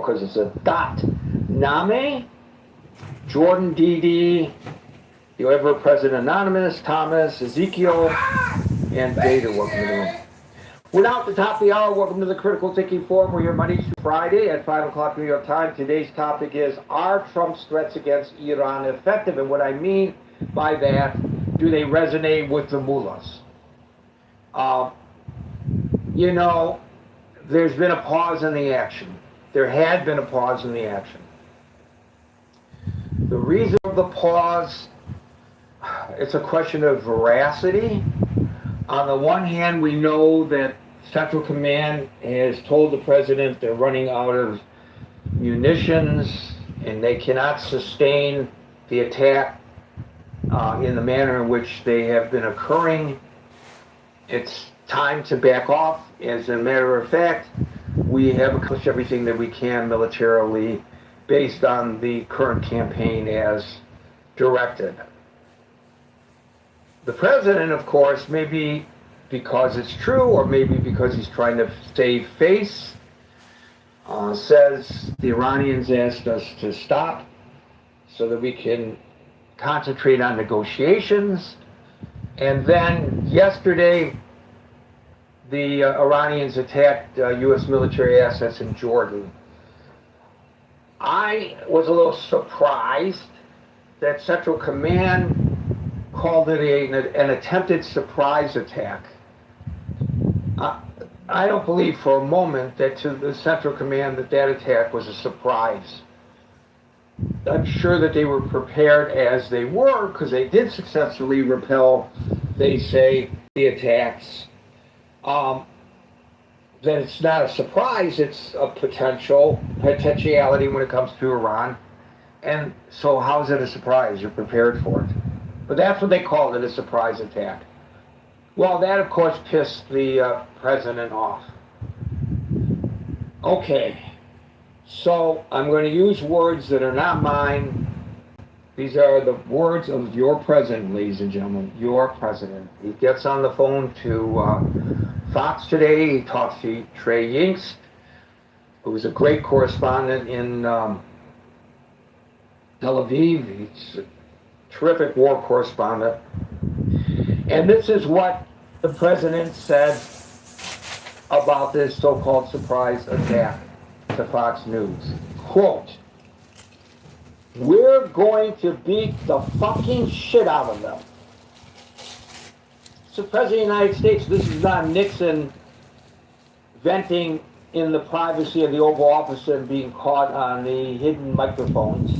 because it's a dot. Name, Jordan DD, the ever President Anonymous, Thomas, Ezekiel, and Vader. Welcome to the room. We're now at the top of the hour. Welcome to the Critical Thinking Forum. We're here Monday through Friday at 5 o'clock New York time. Today's topic is, are Trump's threats against Iran effective? And what I mean by that, do they resonate with the mullahs? You know, there's been a pause in the action. There had been a pause in the action. The reason for the pause, it's a question of veracity. On the one hand, we know that Central Command has told the president they're running out of munitions and they cannot sustain the attack in the manner in which they have been occurring. It's time to back off. As a matter of fact, we have accomplished everything that we can militarily based on the current campaign as directed. The president, of course, maybe because it's true or maybe because he's trying to save face, says the Iranians asked us to stop so that we can concentrate on negotiations. And then yesterday, the Iranians attacked U.S. military assets in Jordan. I was a little surprised that Central Command called it an attempted surprise attack. I don't believe for a moment that to the Central Command that attack was a surprise. I'm sure that they were prepared as they were, because they did successfully repel, they say, the attacks. That it's not a surprise, it's a potentiality when it comes to Iran. And so how is it a surprise? You're prepared for it. But that's what they called it, a surprise attack. Well, that, of course, pissed the president off. Okay, so I'm going to use words that are not mine. These are the words of your president, ladies and gentlemen, your president. He gets on the phone to Fox today. He talks to Trey Yingst, who is a great correspondent in Tel Aviv. He's a terrific war correspondent. And this is what the president said about this so-called surprise attack to Fox News. Quote, "We're going to beat the fucking shit out of them." So, President of the United States, this is not Nixon venting in the privacy of the Oval Office and being caught on the hidden microphones.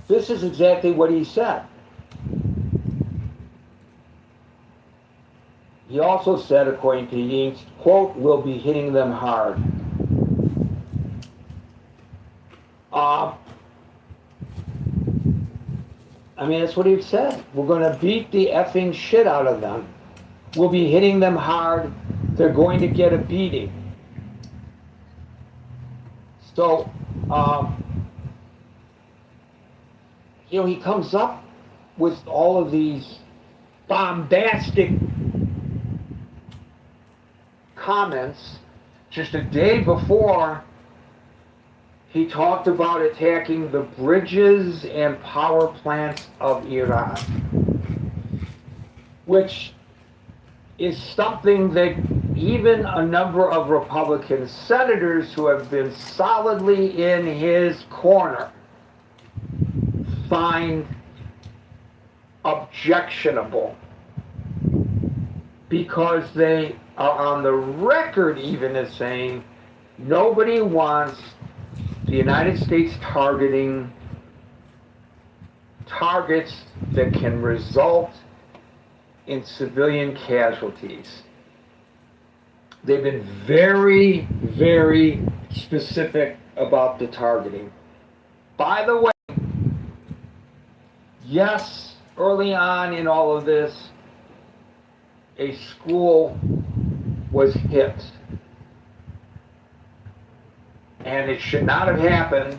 This is exactly what he said. He also said, according to Yingst, quote, "We'll be hitting them hard." I mean, that's what he said. We're going to beat the effing shit out of them. We'll be hitting them hard. They're going to get a beating. So, you know, he comes up with all of these bombastic comments just a day before he talked about attacking the bridges and power plants of Iran, which is something that even a number of Republican senators who have been solidly in his corner find objectionable, because they are on the record even as saying nobody wants the United States targeting targets that can result in civilian casualties. They've been very, very specific about the targeting. By the way, yes, early on in all of this, a school was hit. And it should not have happened,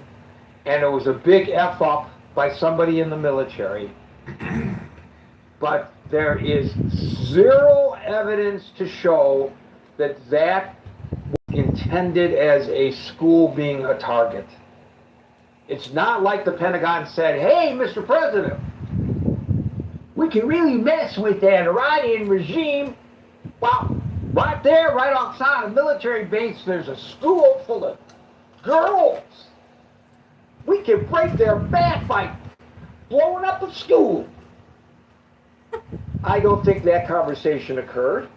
and it was a big F-up by somebody in the military. But there is zero evidence to show that that was intended as a school being a target. It's not like the Pentagon said, hey, Mr. President, we can really mess with that Iranian regime. Well, right there, right outside a military base, there's a school full of girls. We can break their back by blowing up the school. I don't think that conversation occurred.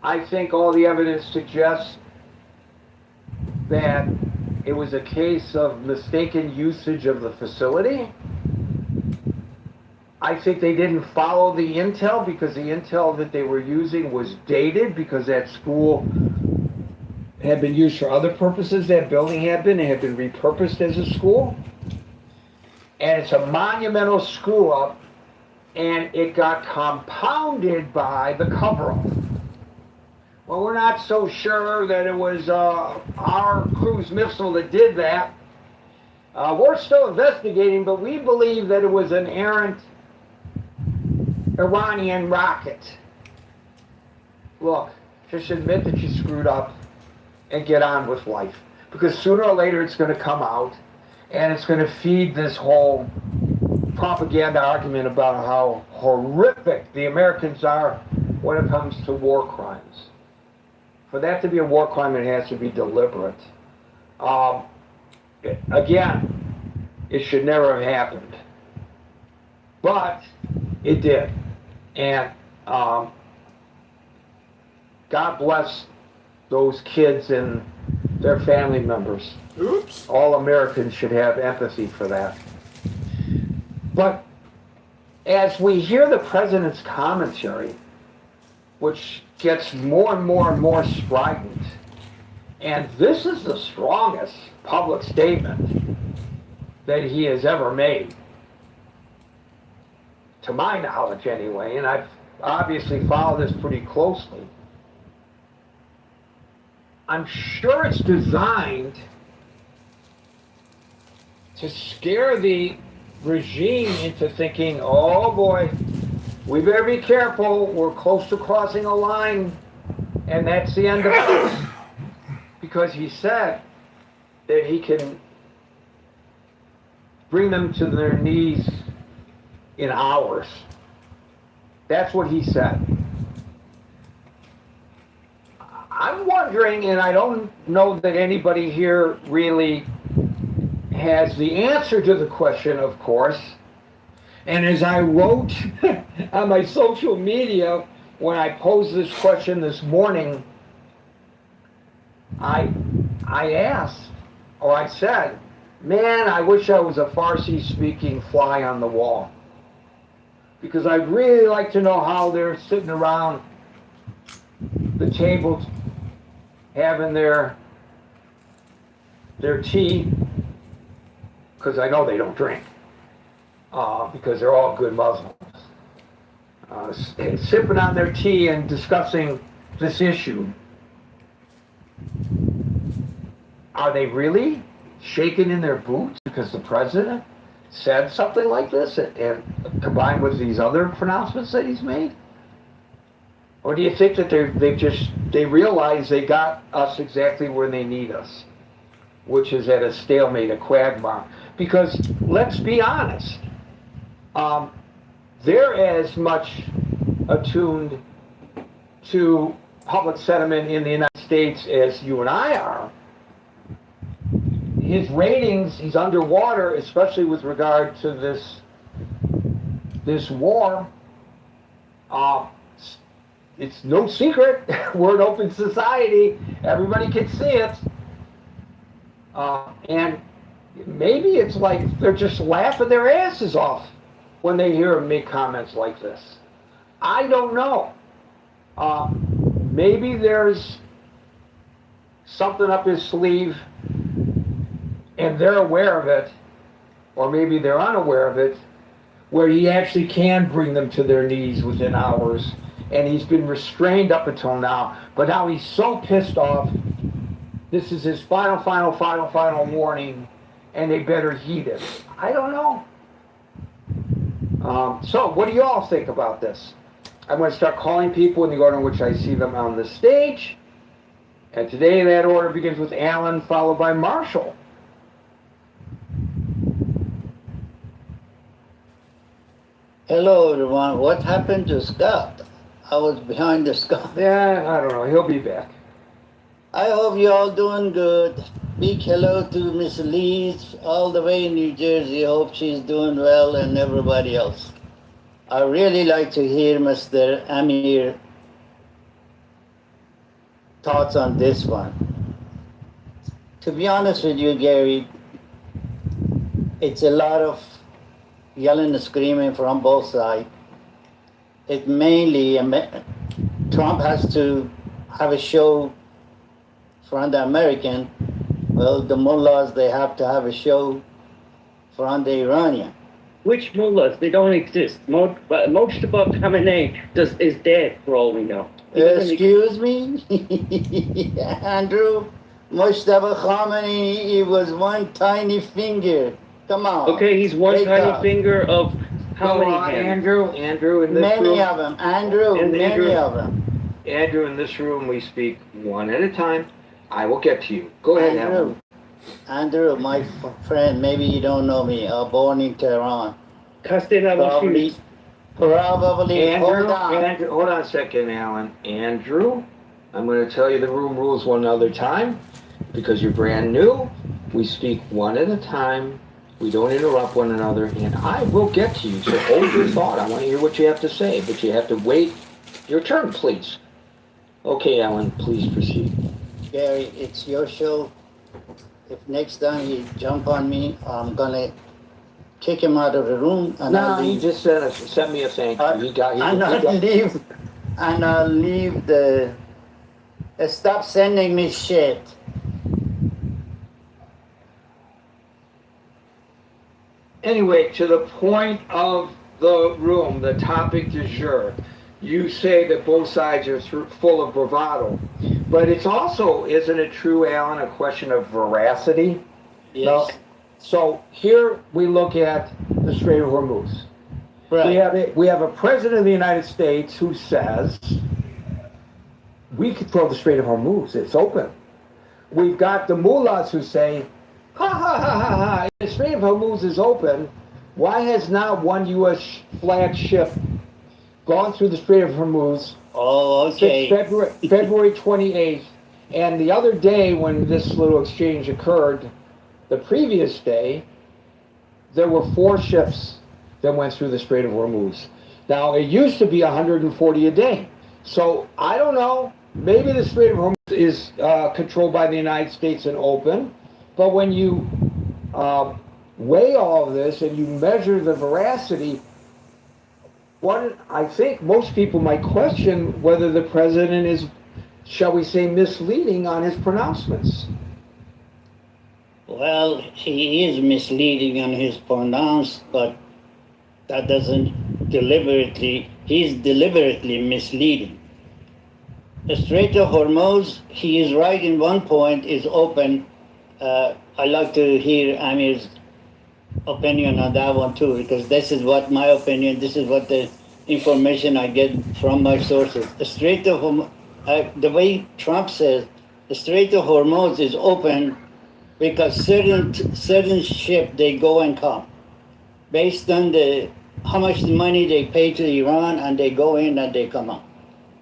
I think all the evidence suggests that it was a case of mistaken usage of the facility. I think they didn't follow the intel because the intel that they were using was dated because that school had been used for other purposes. That building had been. It had been repurposed as a school. And it's a monumental screw up, and it got compounded by the cover-up. Well, we're not so sure that it was our cruise missile that did that. We're still investigating, but we believe that it was an errant Iranian rocket. Look, just admit that you screwed up and get on with life. Because sooner or later it's going to come out, and it's going to feed this whole propaganda argument about how horrific the Americans are when it comes to war crimes. For that to be a war crime, it has to be deliberate. Again, it should never have happened. But it did. And God bless those kids and their family members. Oops. All Americans should have empathy for that. But as we hear the president's commentary, which gets more and more and more strident, and this is the strongest public statement that he has ever made, to my knowledge anyway, and I've obviously followed this pretty closely. I'm sure it's designed to scare the regime into thinking, oh boy, we better be careful, we're close to crossing a line, and that's the end of it. Because he said that he can bring them to their knees in hours. That's what he said. I'm wondering, and I don't know that anybody here really has the answer to the question, of course. And as I wrote on my social media when I posed this question this morning, I asked, or I said, man, I wish I was a Farsi-speaking fly on the wall. Because I'd really like to know how they're sitting around the table having their tea, because I know they don't drink, because they're all good Muslims, sipping on their tea and discussing this issue. Are they really shaking in their boots because the president said something like this, and combined with these other pronouncements that he's made? Or do you think that they realize they got us exactly where they need us, which is at a stalemate, a quagmire? Because let's be honest, they're as much attuned to public sentiment in the United States as you and I are. His ratings, he's underwater, especially with regard to this war. It's no secret. We're an open society. Everybody can see it. And maybe it's like they're just laughing their asses off when they hear him make comments like this. I don't know. Maybe there's something up his sleeve and they're aware of it, or maybe they're unaware of it, where he actually can bring them to their knees within hours, and he's been restrained up until now, but now he's so pissed off, this is his final warning, and they better heed it. I don't know. So, what do you all think about this? I'm going to start calling people in the order in which I see them on the stage. And today that order begins with Alan, followed by Marshall. Hello, everyone. What happened to Scott? I was behind the Scott. Yeah, I don't know. He'll be back. I hope you're all doing good. Big hello to Miss Lees, all the way in New Jersey. Hope she's doing well and everybody else. I really like to hear Mr. Amir thoughts on this one. To be honest with you, Gary, it's a lot of yelling and screaming from both sides. It mainly, Trump has to have a show from the American. Well, the mullahs, they have to have a show from the Iranian. Which mullahs? They don't exist. Mojtaba Khamenei is dead, for all we know. Excuse me? Andrew, Mojtaba Khamenei, he was one tiny finger. Come on. Okay, he's one tiny finger of how many hands? Andrew, in this room. Many of them. Andrew, many of them. Andrew, in this room, we speak one at a time. I will get to you. Go ahead, Andrew. Andrew, my friend, maybe you don't know me. Born in Tehran. Probably. Andrew, hold on a second, Alan. Andrew, I'm going to tell you the room rules one other time because you're brand new. We speak one at a time. We don't interrupt one another, and I will get to you. So hold your thought. I want to hear what you have to say, but you have to wait your turn, please. Okay, Alan, please proceed. Gary, it's your show. If next time you jump on me, I'm gonna kick him out of the room. And he just sent me a thank you. I'll leave the. Stop sending me shit. Anyway, to the point of the room, the topic du jour, you say that both sides are full of bravado. But it's also, isn't it true, Alan, a question of veracity? Yes. No? So here we look at the Strait of Hormuz. Right. We have a president of the United States who says, we control the Strait of Hormuz, it's open. We've got the mullahs who say, ha ha ha ha ha, the Strait of Hormuz is open. Why has not one U.S. flag ship gone through the Strait of Hormuz? Oh, okay. Since February 28th. And the other day when this little exchange occurred, the previous day, there were 4 ships that went through the Strait of Hormuz. Now, it used to be 140 a day. So, I don't know. Maybe the Strait of Hormuz is controlled by the United States and open. But when you weigh all of this and you measure the veracity, I think most people might question whether the president is, shall we say, misleading on his pronouncements. Well, he is misleading on his pronouns, but that doesn't he's deliberately misleading. The Strait of Hormuz, he is right in one point, is open. I'd like to hear Amir's opinion on that one too, because this is what my opinion, this is what the information I get from my sources. The Strait of Hormuz, the way Trump says, the Strait of Hormuz is open because certain ship, they go and come based on how much money they pay to Iran, and they go in and they come out.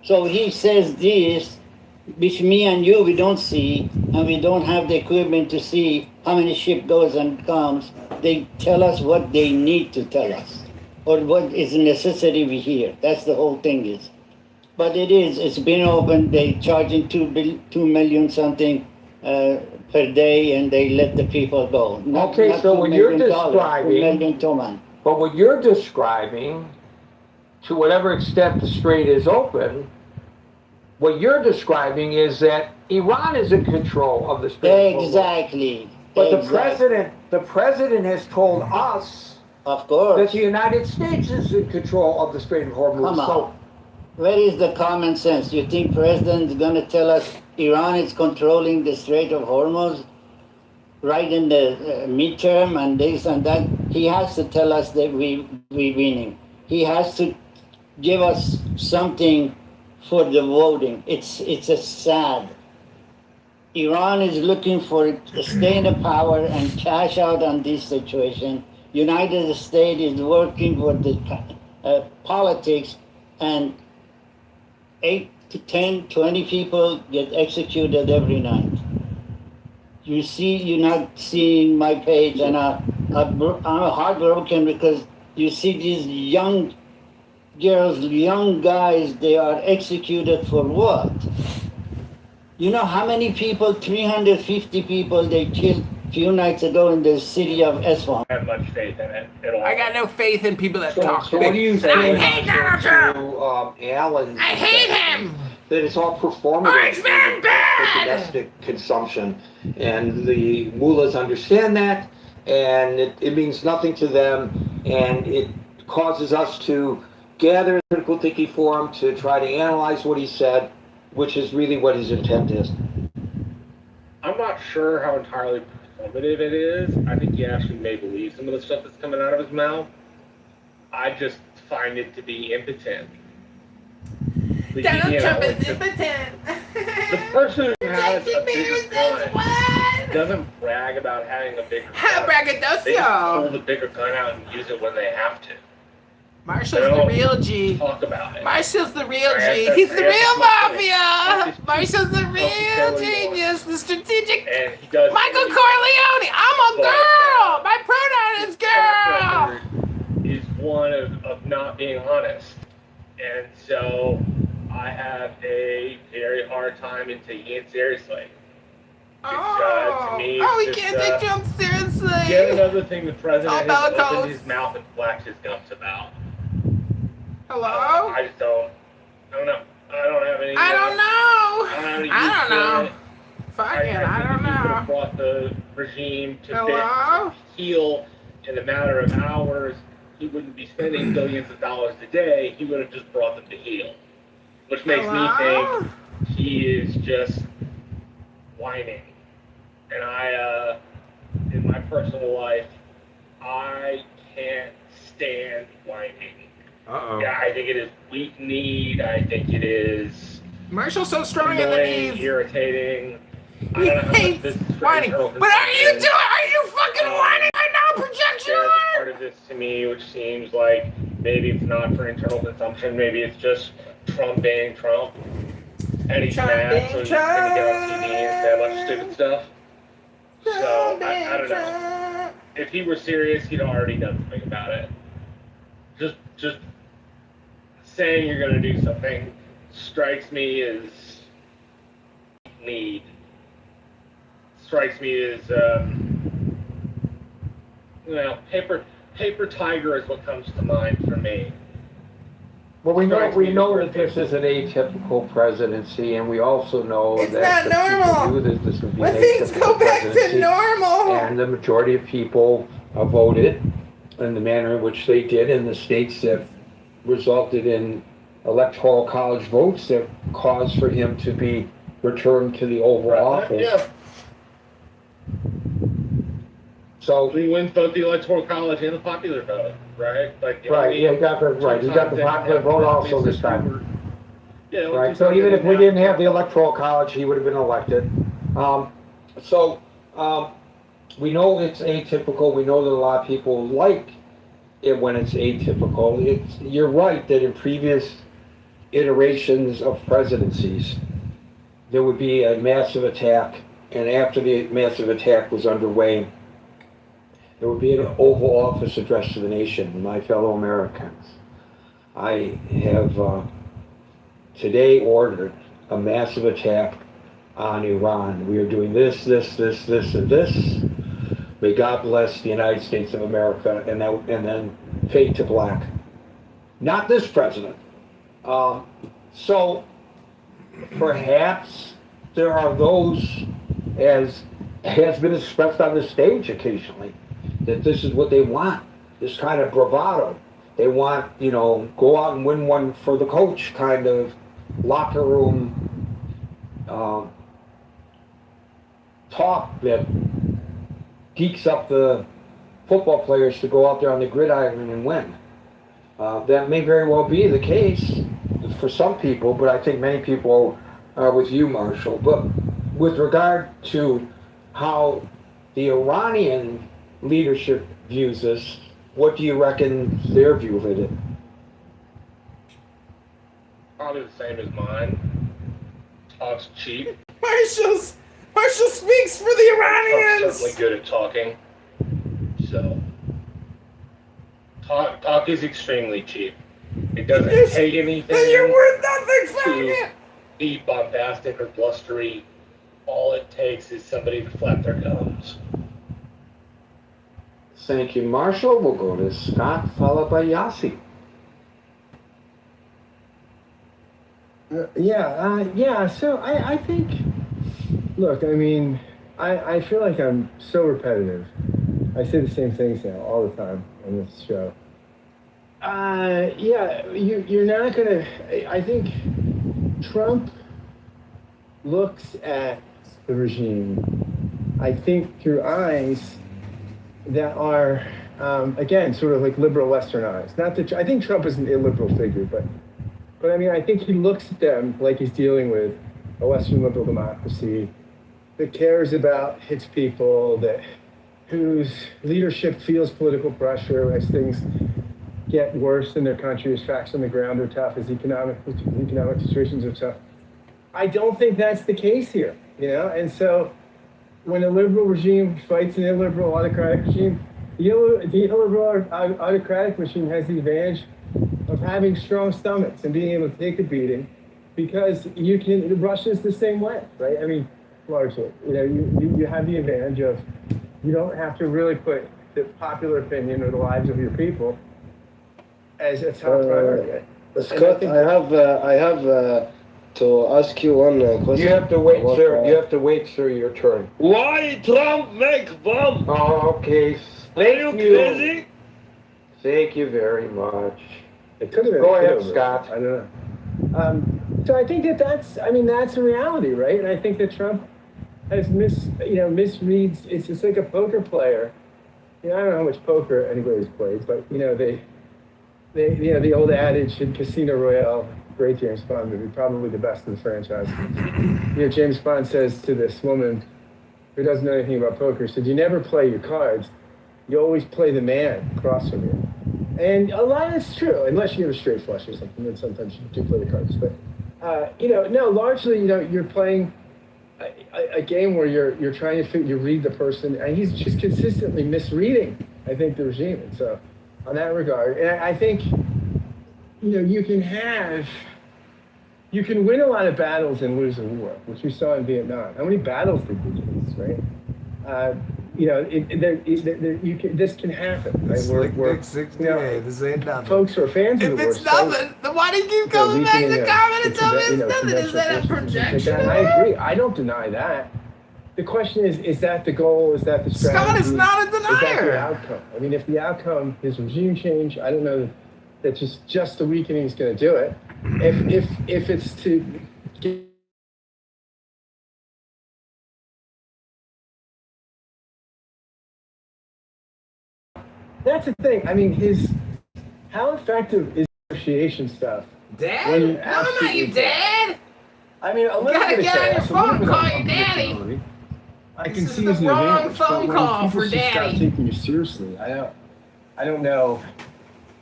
So he says this, which me and you, we don't see, and we don't have the equipment to see how many ship goes and comes. They tell us what they need to tell us, or what is a necessity we hear. That's the whole thing is. But it's been open. They charging $2 million something per day, and they let the people go. Okay, so when you're describing, $2 million. But what you're describing, to whatever extent the strait is open, what you're describing is that Iran is in control of the strait. Exactly. But the president has told us, of course, that the United States is in control of the Strait of Hormuz. Come on. Where is the common sense? You think president is going to tell us Iran is controlling the Strait of Hormuz right in the midterm and this and that? He has to tell us that we're winning. He has to give us something for the voting. It's a sad. Iran is looking for stay in the power and cash out on this situation. United States is working for the politics, and 8 to 10, 20 people get executed every night. You're not seeing my page, and I'm heartbroken because you see these young girls, young guys, they are executed for what? You know how many people, 350 people, they killed a few nights ago in the city of Isfahan? I have much faith in it at all. I got no faith in people that So talk. what do you say, I hate Donald Trump. to Alan's I hate assessment him. that it's all performative Orange man for bad. domestic consumption, and the mullahs understand that, and it means nothing to them, and it causes us to gather a critical thinking forum to try to analyze what he said, which is really what his intent is. I'm not sure how entirely performative it is. I think he actually may believe some of the stuff that's coming out of his mouth. I just find it to be impotent. Donald Trump is the impotent. the person who has a bigger Bears gun what? doesn't brag about having a bigger How gun. They just pull braggadocio. the bigger gun out and use it when they have to. Marshall's They the don't real G. talk about it. Marshall's the real I G. have to- He's the I have real to look mafia. at it. Marshall's the real Hospitality genius. The strategic. And he does. Michael Corleone. I'm a girl. My pronoun is girl. Is one of not being honest. And so I have a very hard time in taking it seriously. To me, Oh, we it's can't just, take Trump seriously. Yet another thing the president All has bellicose. opened his mouth and flapped his gums about. Hello? I just don't. I don't know. I don't have any. I don't know. I don't have any I use don't for know. it. Fuck it, I think don't if he could have know. brought the regime to Hello? heal in a matter of hours. He wouldn't be spending billions of dollars a day. He would have just brought them to heal, which makes me Hello? think he is just whining. And I, in my personal life, I can't stand whining. Uh-oh. Yeah, I think it is weak-kneed. I think it is Marshall's so strong in the annoying, knees. irritating. I He don't know how much hates this is for whining. internal But are you consumption. are you fucking whining right now, projection? There's a part of this to me which seems like maybe it's not for internal consumption, maybe it's just Trump being Trump. And he's Trump mad, being so he's gonna get on Trump. TV and say a bunch of stupid stuff. So, Trump I don't know. Trump. If he were serious, he'd already done something about it. Just saying you're gonna do something strikes me as need. Strikes me as, paper tiger is what comes to mind for me. Well, we know that this is an atypical presidency, and we also know It's that not the people normal. knew that this would be When an things atypical go back to presidency. normal. And the majority of people voted in the manner in which they did in the states that resulted in electoral college votes that caused for him to be returned to the Oval Office. Yeah, So, he wins both the electoral college and the popular vote, right? Like the right, only yeah, he got the, right, he got the two times popular that vote happened, also this obviously, time. were- Yeah, the only Right, two so times even that if we didn't have the electoral college, he would have been elected. We know it's atypical, we know that a lot of people like it when it's atypical. You're right that in previous iterations of presidencies, there would be a massive attack, and after the massive attack was underway, there would be an Oval Office address to the nation, my fellow Americans. I have today ordered a massive attack on Iran. We are doing this, and this. May God bless the United States of America, and then fade to black. Not this president. So perhaps there are those, as has been expressed on the stage occasionally, that this is what they want, this kind of bravado. They want, go out and win one for the coach kind of locker room talk that geeks up the football players to go out there on the gridiron and win. That may very well be the case for some people, but I think many people are with you, Marshall. But with regard to how the Iranian leadership views this, what do you reckon their view of it is? Probably the same as mine. Talk's cheap. Marshall speaks for the Trump's certainly Iranians. good at talking. So, talk is extremely cheap. It doesn't take anything Then you're worth nothing, to faggot. be bombastic or blustery. All it takes is somebody to flap their gums. Thank you, Marshall. We'll go to Scott, followed by Yossi. So I think, look, I mean, I feel like I'm so repetitive. I say the same things now all the time on this show. You're not gonna. I think Trump looks at the regime, I think, through eyes that are, again, sort of like liberal Western eyes. Not that I think Trump is an illiberal figure, but I mean, I think he looks at them like he's dealing with a Western liberal democracy that cares about its people, whose leadership feels political pressure as things get worse in their country, as facts on the ground are tough, as economic situations are tough. I don't think that's the case here, And so, when a liberal regime fights an illiberal autocratic regime, the illiberal autocratic regime has the advantage of having strong stomachs and being able to take a beating, because Russia's the same way, right? I mean, largely, you have the advantage of, you don't have to really put the popular opinion or the lives of your people as a top priority. Scott, I have to ask you one question. You have to wait, sir. You have to wait, sir, your turn. Why Trump make bomb? Oh, okay. Are Thank you you. crazy? Thank you very much. It could have been. Go ahead, Kitover. Scott. I don't know. So I think that's a reality, right? And I think that Trump has misreads. It's like a poker player. I don't know how much poker anybody's played, but they the old adage in Casino Royale, great James Bond movie, probably the best in the franchise. James Bond says to this woman who doesn't know anything about poker, said, "You never play your cards. You always play the man across from you." And a lot of it's true, unless you have a straight flush or something. Then sometimes you do play the cards, but no. Largely, you're playing a game where you're trying to you read the person, and he's just consistently misreading, I think, the regime. And so, on that regard, and I think, you can win a lot of battles and lose a war, which we saw in Vietnam. How many battles did we lose, right? This can happen, right? We're 68. This ain't nothing. Folks who are fans of If the war it's nothing, then why do you keep coming back to comment and tell me it's nothing? Is that a projection? I agree. I don't deny that. The question is that the goal? Is that the strategy? Scott is not a Is that the denier. outcome? I mean, if the outcome is regime change, I don't know that just the weakening is going to do it. If it's to get that's the thing. I mean, how effective is negotiation stuff? Dad? When No, you're I'm not absolutely your dad. I mean, a little gotta bit of get on your chaos, a little phone, bit call of your daddy. unpredictability. I This can is see the as an wrong advantage, phone but when call people for should stop daddy. taking you seriously, I don't know.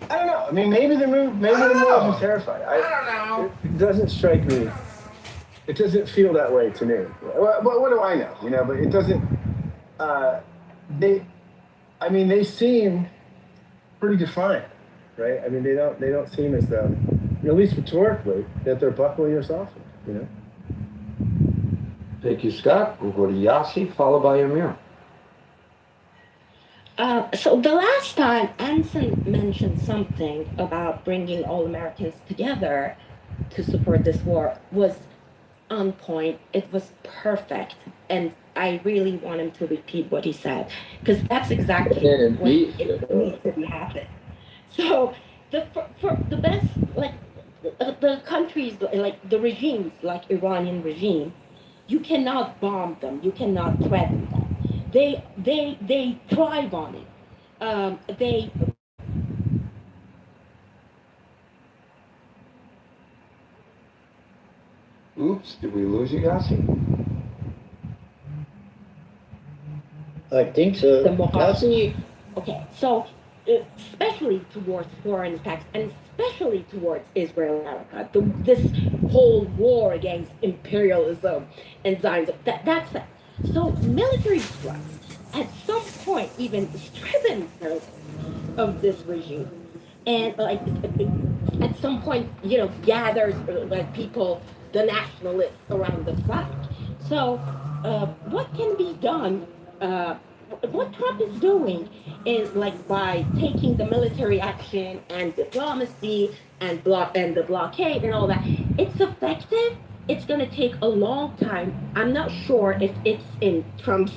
I mean, maybe the I don't moves know. are terrified. I don't know. It doesn't strike me. It doesn't feel that way to me. What do I know? But it doesn't. They seem pretty defiant, right? I mean, they don't seem as though, at least rhetorically, that they're buckling or softening. Thank you, Scott. We'll go to Yossi, followed by Amir. So the last time Anson mentioned something about bringing all Americans together to support this war was on point. It was perfect. And I really want him to repeat what he said, because that's exactly what it needs to happen. So for the best, like the countries, like the regimes, like Iranian regime, you cannot bomb them. You cannot threaten them. They thrive on it. Oops, did we lose you, Yossi? I think so. The Mohammed. Hasn't he? Okay, so especially towards foreign attacks and especially towards Israel and America, this whole war against imperialism and Zionism, that's it. So military thrust at some point even strengthens of this regime, and like at some point, gathers like people, the nationalists around the flag. So, what can be done? Uh, what Trump is doing is like by taking the military action and diplomacy and the blockade and all that. It's effective. It's going to take a long time. I'm not sure if it's in Trump's,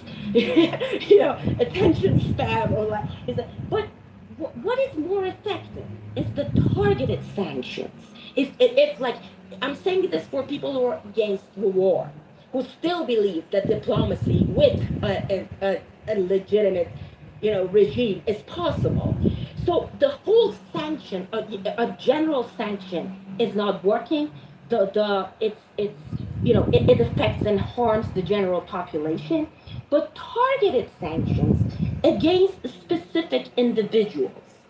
attention span or like is it. But what is more effective is the targeted sanctions. If like I'm saying this for people who are against the war, who still believe that diplomacy with a legitimate, regime is possible. So the whole sanction, a general sanction, is not working. It affects and harms the general population. But targeted sanctions against specific individuals,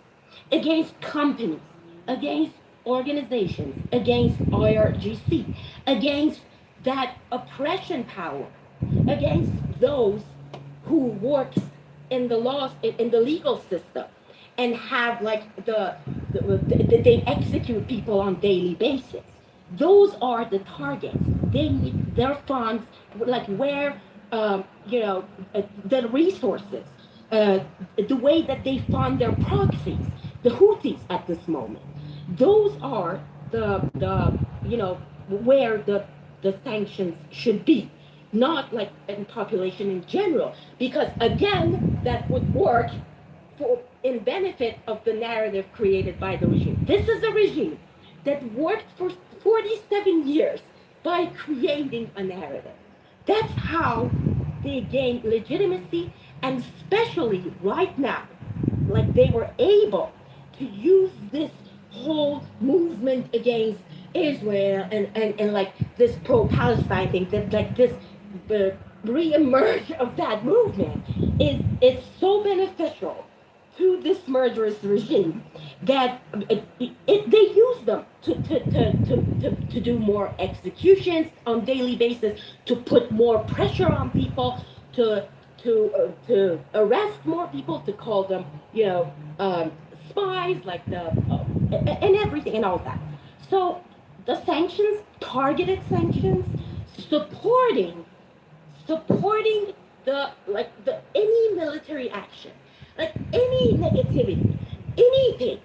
against companies, against organizations, against IRGC, against that oppression power, against those who works in the laws in the legal system and have like they execute people on daily basis. Those are the targets. They need their funds, like where the resources, the way that they fund their proxies, the Houthis at this moment. Those are where the sanctions should be, not like in population in general, because again that would work in benefit of the narrative created by the regime. This is a regime that worked for 47 years by creating a narrative. That's how they gain legitimacy, and especially right now, like they were able to use this whole movement against Israel and like this pro-Palestine thing, that like this re-emerge of that movement is so beneficial to this murderous regime that they use them to do more executions on daily basis, to put more pressure on people, to arrest more people, to call them spies, like and everything and all that. So the sanctions, targeted sanctions, supporting the any military action, like any negativity, anything.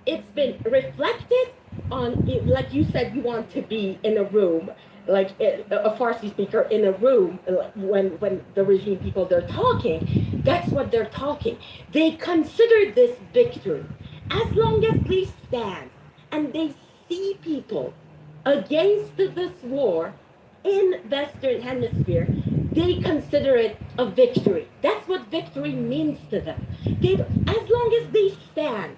It's been reflected on, like you said, you want to be in a room, like a Farsi speaker in a room, when the regime people, they're talking. That's what they're talking. They consider this victory. As long as they stand and they see people against this war in Western Hemisphere, they consider it a victory. That's what victory means to them. As long as they stand,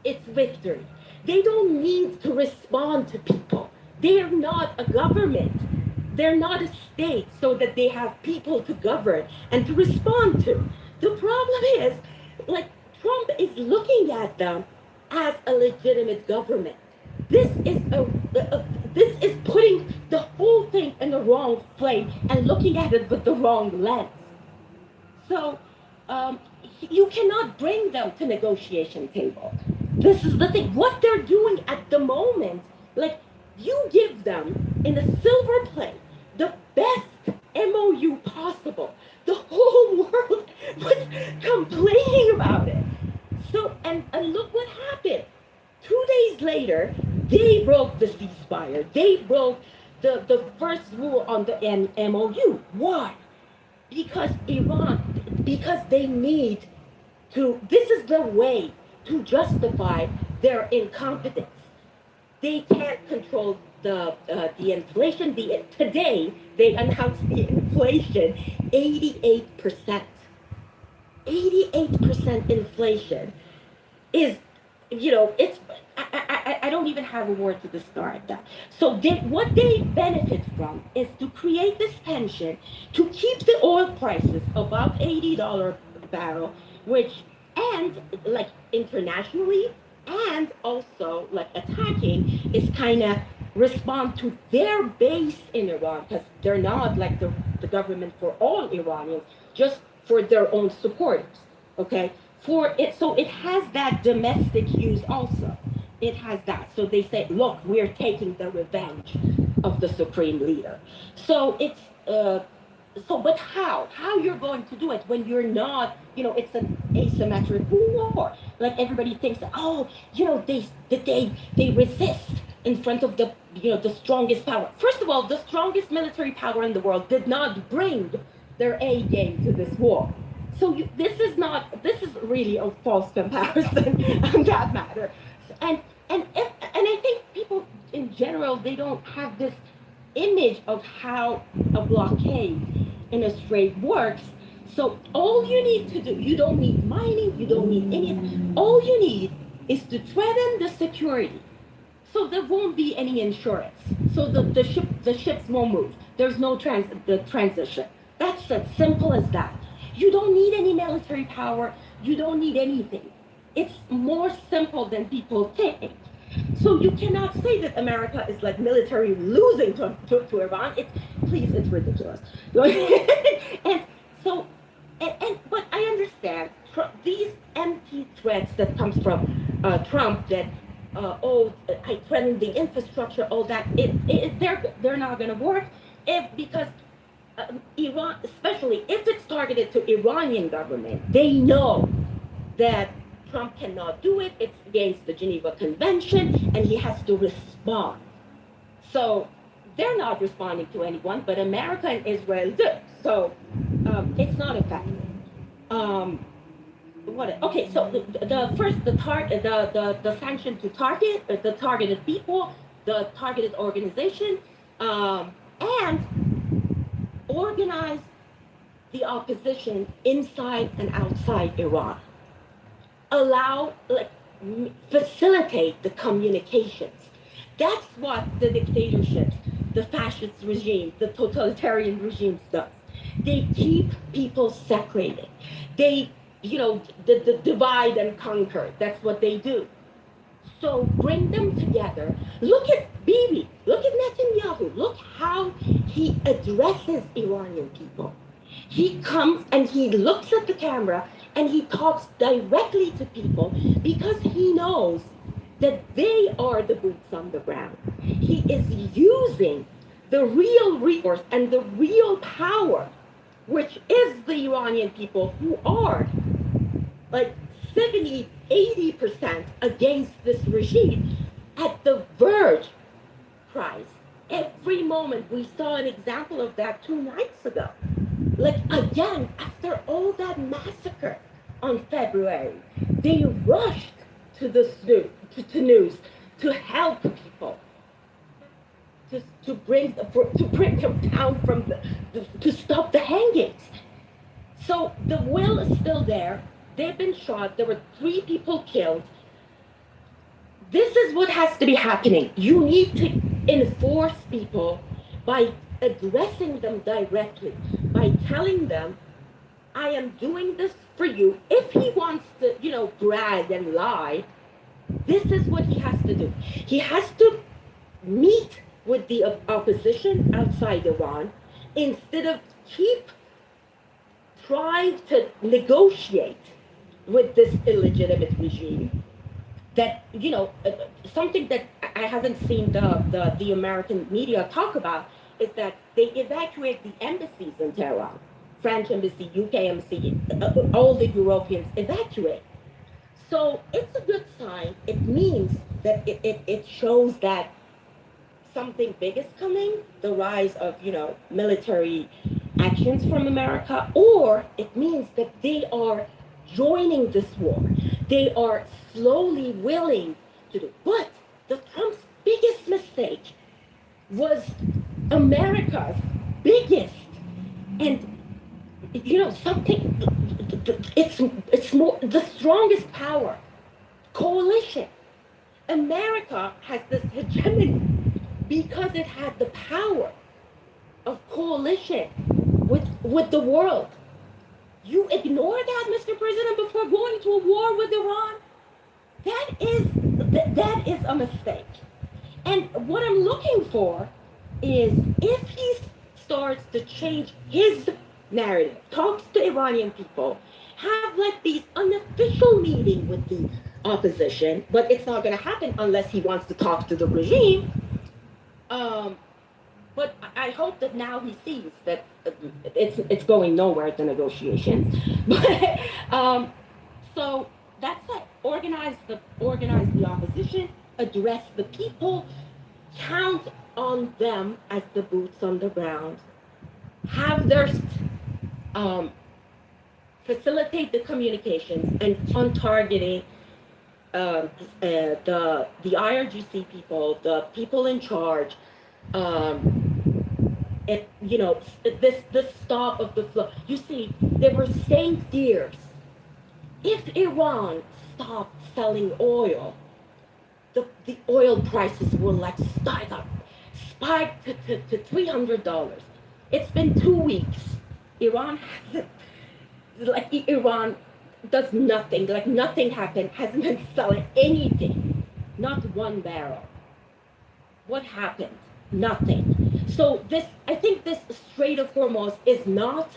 it's victory. They don't need to respond to people. They are not a government. They're not a state so that they have people to govern and to respond to. The problem is, like, Trump is looking at them as a legitimate government. This is putting the whole thing in the wrong frame and looking at it with the wrong lens. So you cannot bring them to negotiation table. This is the thing. What they're doing at the moment, like you give them in a silver plate the best MOU possible. The whole world was complaining about it. So and look what happened. 2 days later, they broke the ceasefire. They broke the first rule on the MOU. Why? Because they need to, this is the way to justify their incompetence. They can't control the inflation. Today, they announced the inflation, 88%. 88% inflation is it's I don't even have a word to describe that. So what they benefit from is to create this tension to keep the oil prices above $80 a barrel, which and like internationally and also like attacking is kind of respond to their base in Iran because they're not like the government for all Iranians, just for their own supporters. Okay, for it, so it has that domestic use also. It has that. So they say, look, we're taking the revenge of the supreme leader. So it's but how you're going to do it when you're not, it's an asymmetric war. Like everybody thinks, oh, they resist in front of the strongest power. First of all, the strongest military power in the world did not bring their A game to this war. So this is really a false comparison on that matter. And I think people in general, they don't have this image of how a blockade in a strait works. So all you need to do, you don't need mining, you don't need anything. All you need is to threaten the security. So there won't be any insurance. So the ships won't move. There's no the transition. That's as simple as that. You don't need any military power. You don't need anything. It's more simple than people think. So you cannot say that America is like military losing to Iran. It's ridiculous. and so, but I understand these empty threats that comes from Trump that I threaten the infrastructure, all that. They're not going to work because Iran, especially if it's targeted to Iranian government, they know that Trump cannot do it. It's against the Geneva Convention, and he has to respond. So they're not responding to anyone, but America and Israel do. So it's not effective. Okay, so the sanction to target the targeted people, the targeted organization, and organize the opposition inside and outside Iran. Allow, facilitate the communications. That's what the dictatorships, the fascist regime, the totalitarian regimes does. They keep people separated. They, the divide and conquer. That's what they do. So bring them together. Look at Bibi. Look at Netanyahu. Look how he addresses Iranian people. He comes and he looks at the camera and he talks directly to people because he knows that they are the boots on the ground. He is using the real resource and the real power, which is the Iranian people who are like 70, 80% against this regime at the verge price. Every moment we saw an example of that 2 nights ago. Like again, after all that massacre on February, they rushed to the news to help people, to bring them down from to stop the hangings. So the will is still there. They've been shot. There were 3 people killed. This is what has to be happening. You need to enforce people by addressing them directly, by telling them, I am doing this for you. If he wants to, brag and lie, this is what he has to do. He has to meet with the opposition outside Iran instead of keep trying to negotiate with this illegitimate regime. That, something that I haven't seen the American media talk about is that they evacuate the embassies in Tehran. French embassy, UK embassy, all the Europeans evacuate. So it's a good sign. It means that it shows that something big is coming, the rise of, military actions from America, or it means that they are joining this war. They are slowly willing to do. But the Trump's biggest mistake was America's biggest, and something. It's more the strongest power coalition. America has this hegemony because it had the power of coalition with the world. You ignore that, Mr. President, before going to a war with Iran? That is a mistake. And what I'm looking for is if he starts to change his narrative, talks to Iranian people, have like these unofficial meeting with the opposition, but it's not going to happen unless he wants to talk to the regime. But I hope that now he sees that it's going nowhere, the negotiations. But so that's it. Organize the opposition, address the people, count on them as the boots on the ground, have their facilitate the communications and on targeting the IRGC people, the people in charge. This stop of the flow. You see, they were saying fears. If Iran stopped selling oil, the oil prices will like spike to $300. It's been 2 weeks. Iran does nothing, like nothing happened, hasn't been selling anything, not one barrel. What happened? Nothing. So I think this Strait of Hormuz is not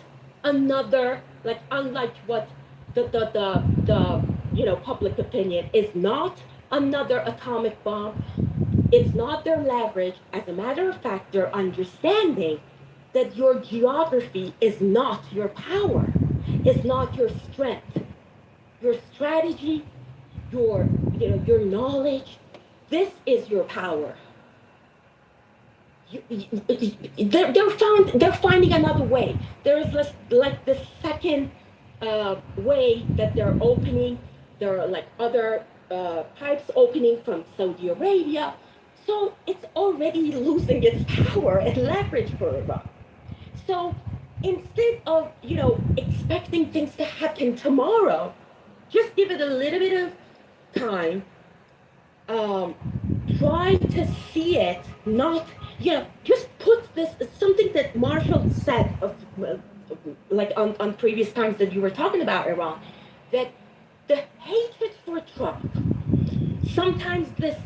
another, like unlike what the public opinion is not another atomic bomb. It's not their leverage. As a matter of fact, they're understanding that your geography is not your power, is not your strength, your strategy, your knowledge. This is your power. They're finding another way. There is like the second way that they're opening. There are like other pipes opening from Saudi Arabia. So it's already losing its power and leverage for Iran. So instead of expecting things to happen tomorrow, just give it a little bit of time. Try to see it, not just put this something that Marshall said like on previous times that you were talking about Iran, that the hatred for Trump, sometimes this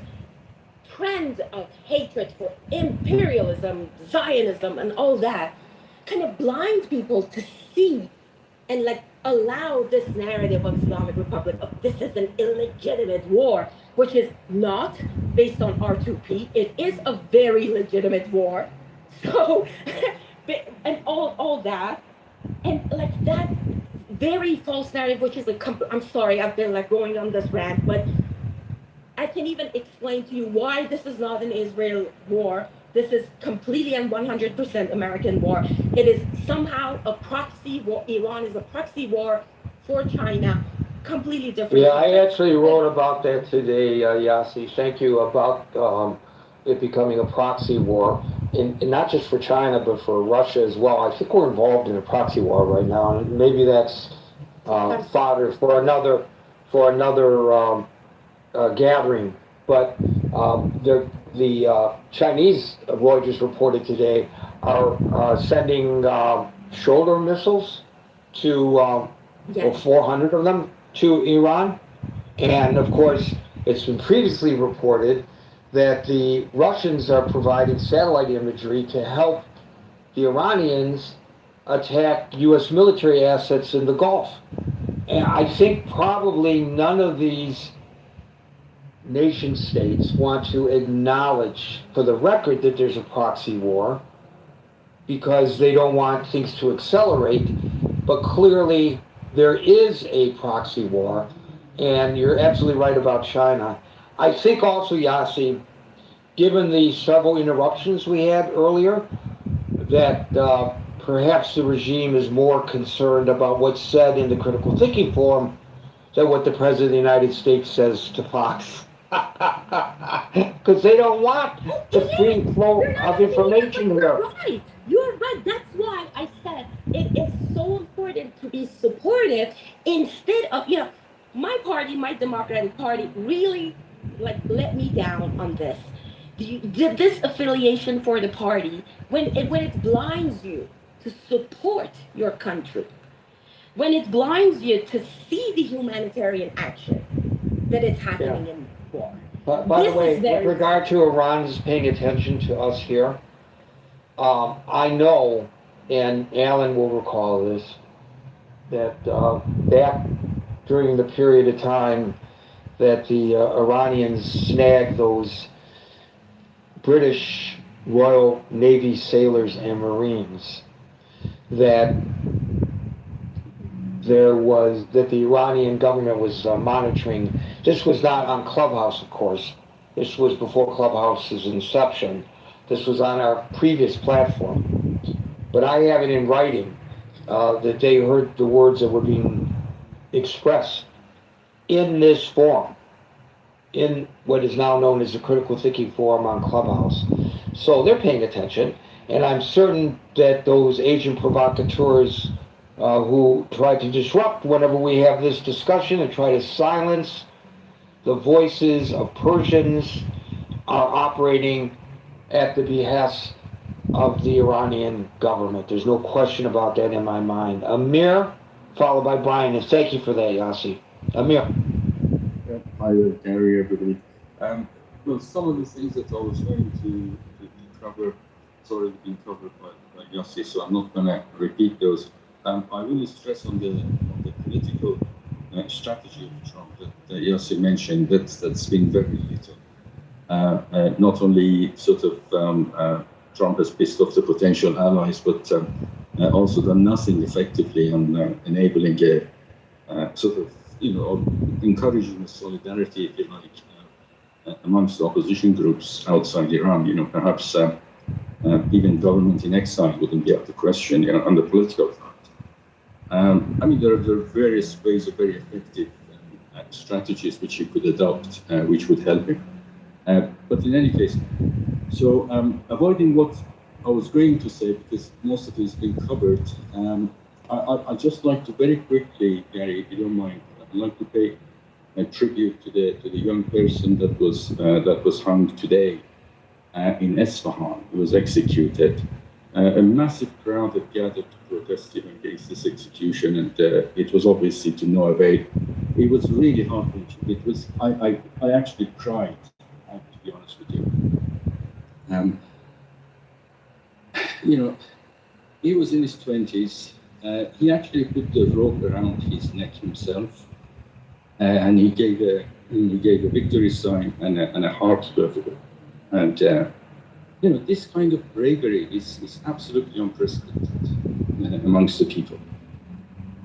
trend of hatred for imperialism, Zionism, and all that, kind of blinds people to see and like allow this narrative of Islamic Republic of this is an illegitimate war, which is not based on R2P. It is a very legitimate war. So, and all that, and like that very false narrative, which is I'm sorry, I've been like going on this rant, but I can even explain to you why this is not an Israel war. This is completely and 100% American war. It is somehow a proxy war. Iran is a proxy war for China. Completely different. Yeah, I actually wrote about that today, Yassi. Thank you, about it becoming a proxy war, and not just for China, but for Russia as well. I think we're involved in a proxy war right now, and maybe that's fodder for another gathering. But the Chinese, Reuters reported today, are sending shoulder missiles to 400 of them to Iran. And of course, it's been previously reported that the Russians are providing satellite imagery to help the Iranians attack U.S. military assets in the Gulf. And I think probably none of these nation states want to acknowledge for the record that there's a proxy war because they don't want things to accelerate, but clearly there is a proxy war, and you're absolutely right about China. I think also, Yassi, given the several interruptions we had earlier, that perhaps the regime is more concerned about what's said in the critical thinking forum than what the President of the United States says to Fox. Because they don't want the free flow of information here. You're right. That's why I said it is so important to be supportive instead of, my party, my Democratic Party, really like let me down on this. Did this affiliation for the party when it blinds you to support your country, when it blinds you to see the humanitarian action that is happening in war. By the This way, is very- with regard to Iran's paying attention to us here, I know, and Alan will recall this, that back during the period of time that the Iranians snagged those British Royal Navy sailors and Marines, that the Iranian government was monitoring. This was not on Clubhouse, of course. This was before Clubhouse's inception. This was on our previous platform. But I have it in writing that they heard the words that were being expressed in this forum, in what is now known as the Critical Thinking Forum on Clubhouse. So they're paying attention, and I'm certain that those agent provocateurs who try to disrupt whenever we have this discussion and try to silence the voices of Persians are operating at the behest of the Iranian government. There's no question about that in my mind. Amir, followed by Brian, and thank you for that, Yossi. Amir. Hi there, Gary, everybody. Well, some of the things that I was going to cover, it's already been covered by Yossi, so I'm not going to repeat those. I really stress on the political strategy of Trump that Yossi mentioned. That's been very little. Not only sort of Trump has pissed off the potential allies, but also done nothing effectively on enabling a sort of, or encouraging the solidarity, if you like, amongst the opposition groups outside Iran. Perhaps even government in exile wouldn't be out of the question, on the political front. I mean, there are various ways of very effective strategies which you could adopt, which would help him. But in any case, so avoiding what I was going to say, because most of it has been covered, I'd just like to very quickly, Gary, if you don't mind, I'd like to pay a tribute to the young person that was hung today in Esfahan. He was executed. A massive crowd had gathered to protest against this execution, and it was obviously to no avail. It was really heart-wrenching. It was. I actually cried, to be honest with you. He was in his 20s. He actually put the rope around his neck himself, and he gave a victory sign and a heart to everyone. And this kind of bravery is absolutely unprecedented amongst the people.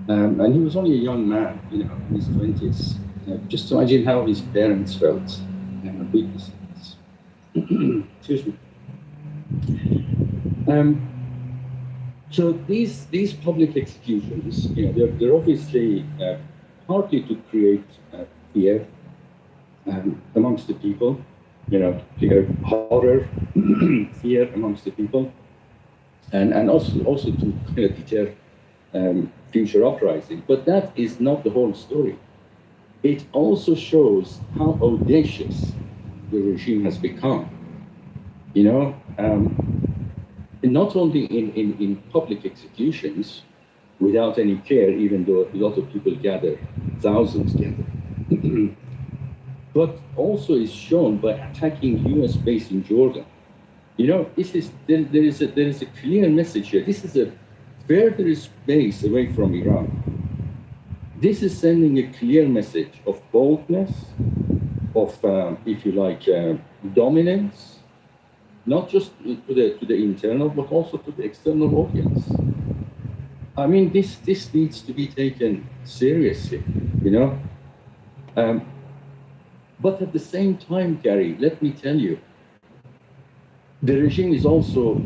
And he was only a young man, in his 20s. Just imagine how his parents felt witnessing this. Excuse me. So these public executions, they're obviously partly to create fear amongst the people, fear, horror, fear amongst the people, and also to deter future uprising. But that is not the whole story. It also shows how audacious the regime has become. Not only in public executions without any care, even though a lot of people gather, thousands gather, but also is shown by attacking U.S. base in Jordan. There is a clear message here. This is a furthest base away from Iran. This is sending a clear message of boldness, of, if you like, dominance, not just to the internal, but also to the external audience. I mean, this needs to be taken seriously, But at the same time, Gary, let me tell you, the regime is also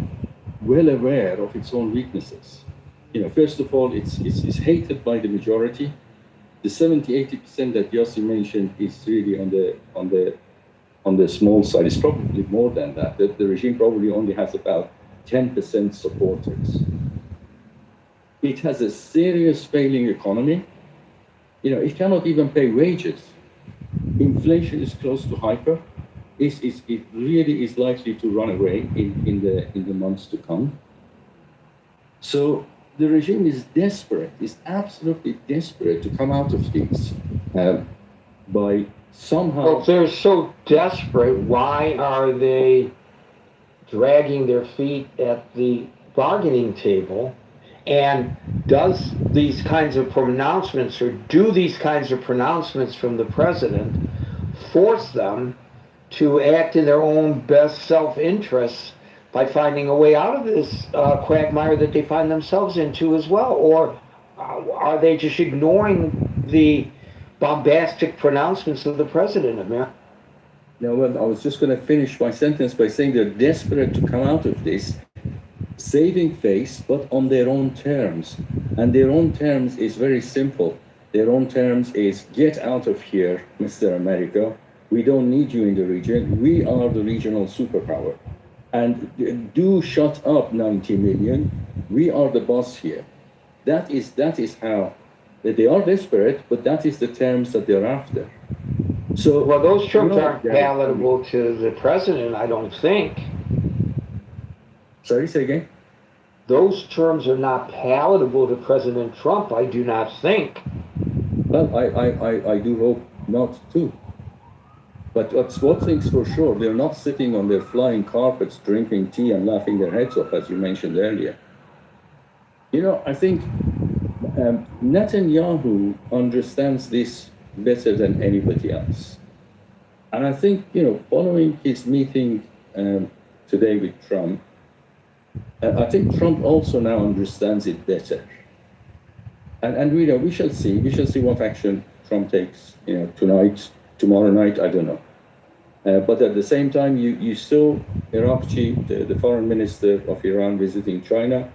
well aware of its own weaknesses. First of all, it's hated by the majority. The 70-80% that Yossi mentioned is really on the small side. It's probably more than that. The regime probably only has about 10% supporters. It has a serious failing economy. it cannot even pay wages. Inflation is close to hyper. It really is likely to run away in the months to come. So the regime is desperate, is absolutely desperate to come out of this by somehow. Well, if they're so desperate, why are they dragging their feet at the bargaining table? And does these kinds of pronouncements, or do these kinds of pronouncements from the president force them to act in their own best self-interest by finding a way out of this quagmire that they find themselves into as well? Or are they just ignoring the bombastic pronouncements of the president, Amir? No, well, I was just going to finish my sentence by saying they're desperate to come out of this, saving face, but on their own terms. And their own terms is very simple. Their own terms is, get out of here, Mr. America. We don't need you in the region. We are the regional superpower. And do shut up, 90 million. We are the boss here. That is how they are desperate, but that is the terms that they're after. So, well, those terms aren't palatable to the president, I don't think. Sorry, say again? Those terms are not palatable to President Trump, I do not think. Well, I do hope not too. But one thing's for sure, they're not sitting on their flying carpets, drinking tea and laughing their heads off, as you mentioned earlier. I think Netanyahu understands this better than anybody else. And I think, following his meeting today with Trump, I think Trump also now understands it better. And we shall see. We shall see what action Trump takes, tonight, tomorrow night, I don't know. But at the same time, you saw Irakchi, the foreign minister of Iran, visiting China.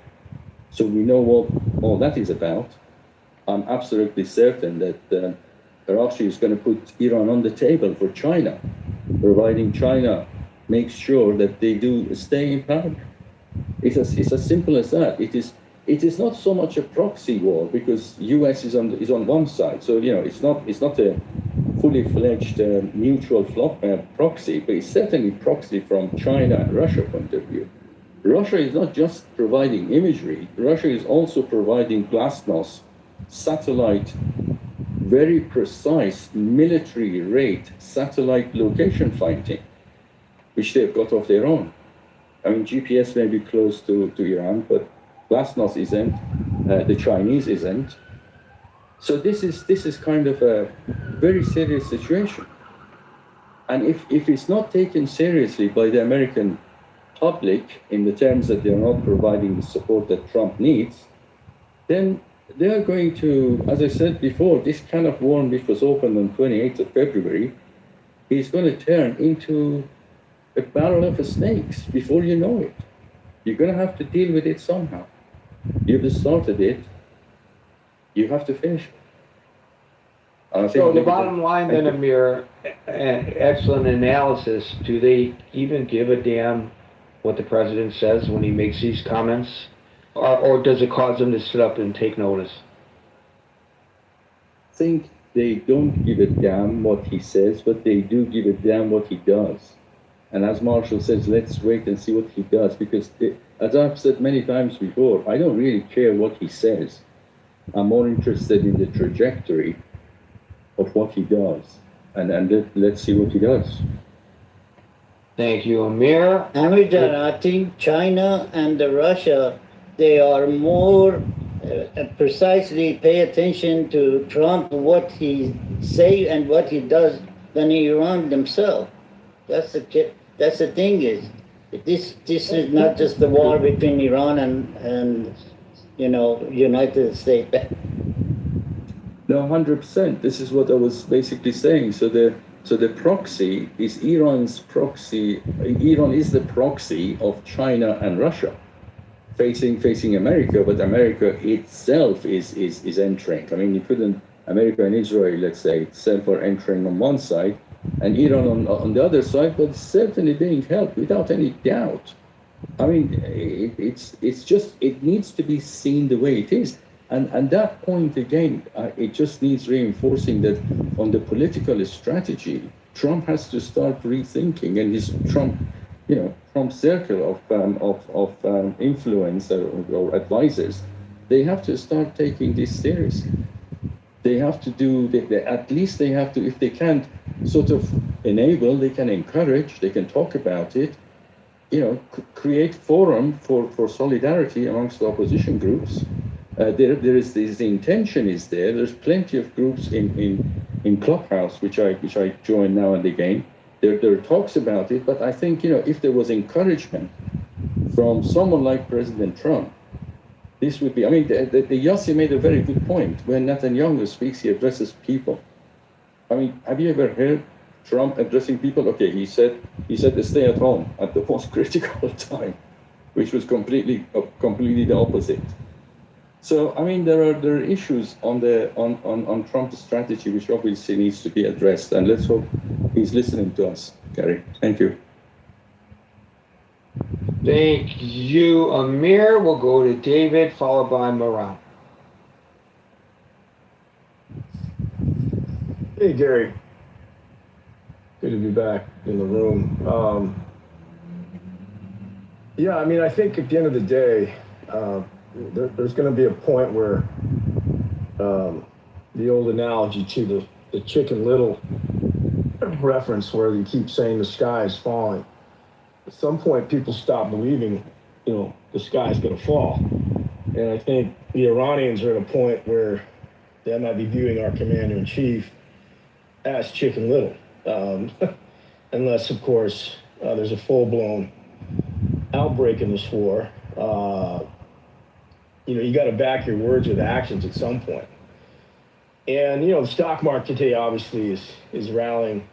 So we know what all that is about. I'm absolutely certain that Irakchi is going to put Iran on the table for China, providing China makes sure that they do stay in power. It's as simple as that. It is not so much a proxy war because U.S. is on one side. So it's not a fully fledged neutral proxy, but it's certainly proxy from China and Russia point of view. Russia is not just providing imagery. Russia is also providing GLaSSNOS satellite, very precise military rate satellite location finding, which they've got of their own. I mean, GPS may be close to Iran, but GLaSSNOS isn't, the Chinese isn't. So this is kind of a very serious situation. And if it's not taken seriously by the American public in the terms that they're not providing the support that Trump needs, then they're going to, as I said before, this can of worm which was opened on 28th of February is going to turn into a barrel of snakes before you know it. You're going to have to deal with it somehow. You've started it, you have to finish it. So the bottom line then, Amir, excellent analysis. Do they even give a damn what the president says when he makes these comments? Or does it cause them to sit up and take notice? I think they don't give a damn what he says, but they do give a damn what he does. And as Marshall says, let's wait and see what he does, because as I've said many times before, I don't really care what he says. I'm more interested in the trajectory of what he does. And let's see what he does. Thank you, Amir. Amir, I think China and Russia, they are more precisely pay attention to Trump, what he say and what he does, than Iran themselves. That's the thing is, this is not just the war between Iran and United States. No, 100%. This is what I was basically saying. So the proxy is Iran's proxy. Iran is the proxy of China and Russia, facing America, but America itself is entering. I mean, you couldn't, America and Israel, let's say, itself are entering on one side, and Iran on the other side, but certainly being helped without any doubt. I mean, it's just, it needs to be seen the way it is. And that point again, it just needs reinforcing that on the political strategy, Trump has to start rethinking, and his Trump circle of influence or advisors, they have to start taking this seriously. They have to do, at least they have to, if they can't sort of enable, they can encourage, they can talk about it, create forum for solidarity amongst the opposition groups. There is this, the intention is there. There's plenty of groups in Clubhouse, which I join now and again. There are talks about it, but I think, if there was encouragement from someone like President Trump, this would be, I mean, the Yossi made a very good point. When Netanyahu speaks, he addresses people. I mean, have you ever heard Trump addressing people? Okay, he said to stay at home at the most critical time, which was completely the opposite. So, I mean, there are issues on Trump's strategy, which obviously needs to be addressed. And let's hope he's listening to us, Gary. Thank you. Thank you, Amir. We'll go to David, followed by Moran. Hey, Gary. Good to be back in the room. Yeah, I mean, I think at the end of the day, there's going to be a point where the old analogy to the Chicken Little reference, where you keep saying the sky is falling. At some point, people stop believing, the sky is going to fall. And I think the Iranians are at a point where they might be viewing our commander-in-chief as Chicken Little. Unless, of course, there's a full-blown outbreak in this war. You got to back your words with actions at some point. And, the stock market today obviously is rallying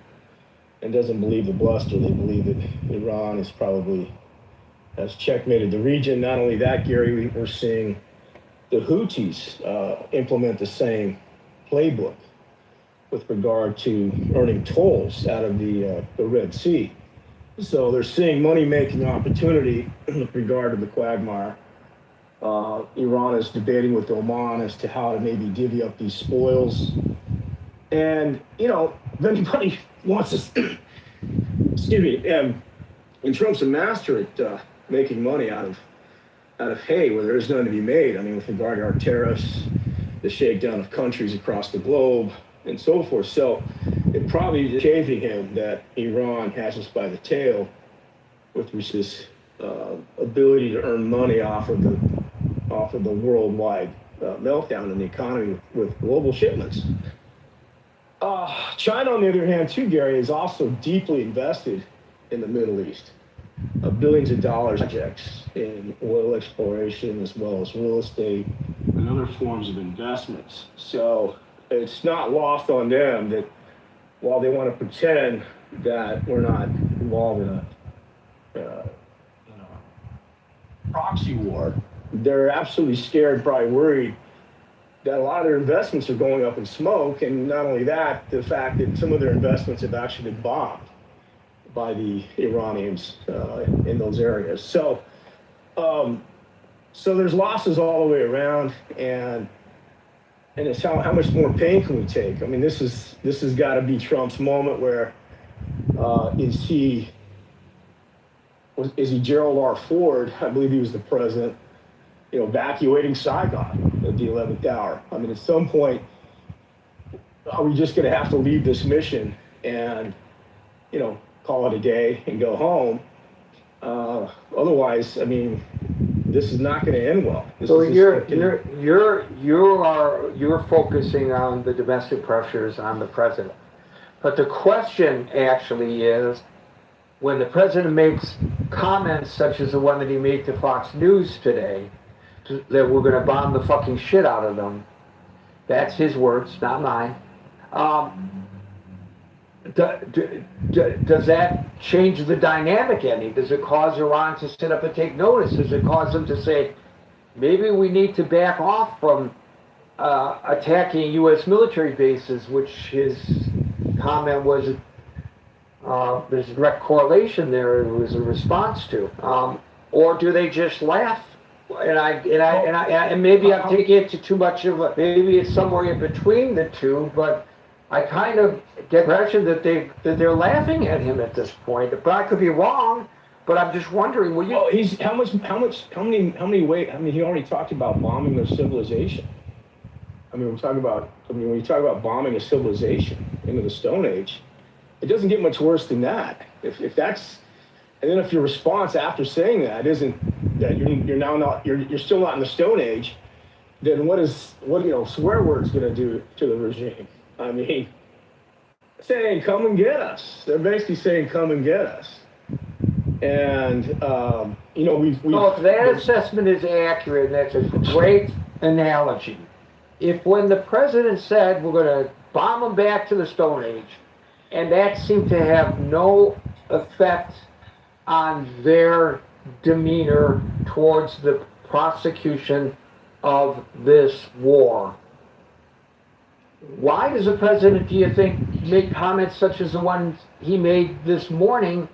and doesn't believe the bluster. They believe that Iran has checkmated the region. Not only that, Gary, we're seeing the Houthis implement the same playbook with regard to earning tolls out of the Red Sea. So they're seeing money-making opportunity with regard to the quagmire. Iran is debating with Oman as to how to maybe divvy up these spoils. And, if anybody wants to, excuse me, and Trump's a master at making money out of hay where there is none to be made. I mean, with regard to our tariffs, the shakedown of countries across the globe, and so forth. So it probably is chafing him that Iran has us by the tail with this ability to earn money off of the worldwide meltdown in the economy with global shipments. China, on the other hand, too, Gary, is also deeply invested in the Middle East. Billions of dollars projects in oil exploration as well as real estate and other forms of investments. So it's not lost on them that while they want to pretend that we're not involved in a proxy war, they're absolutely scared, probably worried that a lot of their investments are going up in smoke. And not only that, the fact that some of their investments have actually been bombed by the Iranians in those areas. So there's losses all the way around, and it's how much more pain can we take? I mean, this has got to be Trump's moment where is he Gerald R. Ford? I believe he was the president, evacuating Saigon at the 11th hour. I mean, at some point, are we just going to have to leave this mission and, call it a day and go home? Otherwise, I mean, this is not going to end well. So you're focusing on the domestic pressures on the president, but the question actually is, when the president makes comments such as the one that he made to Fox News today, that we're going to bomb the fucking shit out of them. That's his words, not mine. Does that change the dynamic any? Does it cause Iran to sit up and take notice? Does it cause them to say, maybe we need to back off from attacking U.S. military bases, which his comment was, there's a direct correlation there, it was a response to. Or do they just laugh and maybe I'm taking it to too much of a, maybe it's somewhere in between the two, but I kind of get the impression that they're laughing at him at this point. But I could be wrong, but I'm just wondering, will you? Well, how many ways? I mean, he already talked about bombing their civilization. I mean, when you talk about bombing a civilization into the Stone Age, it doesn't get much worse than that. If that's, and then if your response after saying that isn't that you're still not in the Stone Age, then what swear words going to do to the regime? I mean, saying come and get us. They're basically saying come and get us. And we've No, if that assessment is accurate, that's a great analogy. If when the president said we're going to bomb them back to the Stone Age, and that seemed to have no effect on their demeanor towards the prosecution of this war, why does the president, do you think, make comments such as the ones he made this morning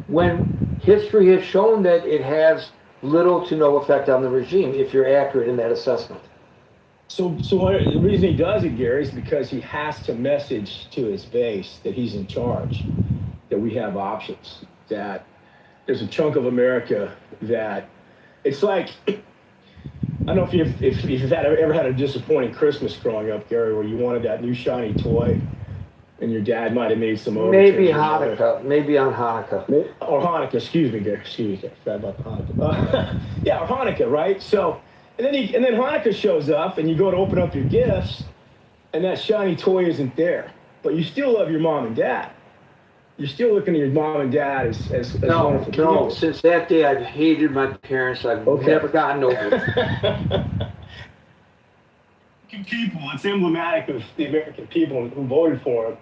when history has shown that it has little to no effect on the regime, if you're accurate in that assessment? So the reason he does it, Gary, is because he has to message to his base that he's in charge, that we have options, that there's a chunk of America that it's like, I don't know if you've ever had a disappointing Christmas growing up, Gary, where you wanted that new shiny toy and your dad might have made some maybe Hanukkah, maybe on Hanukkah. Or Hanukkah, excuse me, Gary, I forgot about the Hanukkah. Yeah, or Hanukkah, right? So, and then Hanukkah shows up, and you go to open up your gifts, and that shiny toy isn't there. But you still love your mom and dad. You're still looking at your mom and dad as wonderful people. No. Since that day, I've hated my parents. I've never gotten over it. People, it's emblematic of the American people who voted for him,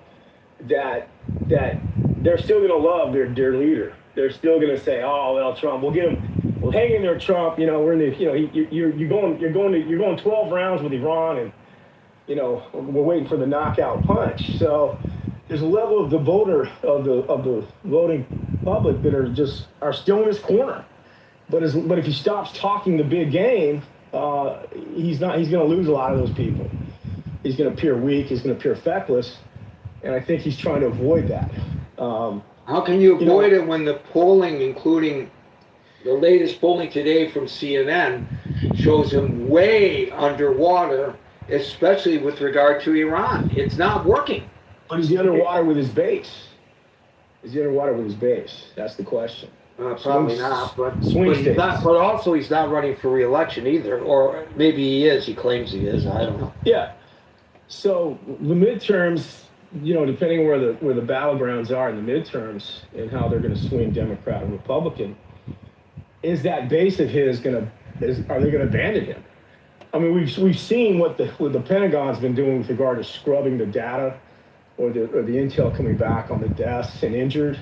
that they're still going to love their leader. They're still going to say, "Oh well, Trump, we'll get him." Well, hang in there, Trump. We're in the, you're going 12 rounds with Iran, and we're waiting for the knockout punch. So there's a level of the voting public that are still in his corner. But if he stops talking the big game, he's going to lose a lot of those people. He's going to appear weak. He's going to appear feckless, and I think he's trying to avoid that. How can you avoid it when the polling, including the latest polling today from CNN, shows him way underwater, especially with regard to Iran? It's not working. But is he underwater with his base? That's the question. Probably not, but also he's not running for re-election either, or maybe he is. He claims he is. I don't know. Yeah. So the midterms, depending where the battlegrounds are in the midterms and how they're going to swing Democrat and Republican, is that base of his are they going to abandon him? I mean, we've seen what the Pentagon's been doing with regard to scrubbing the data or the intel coming back on the deaths and injured.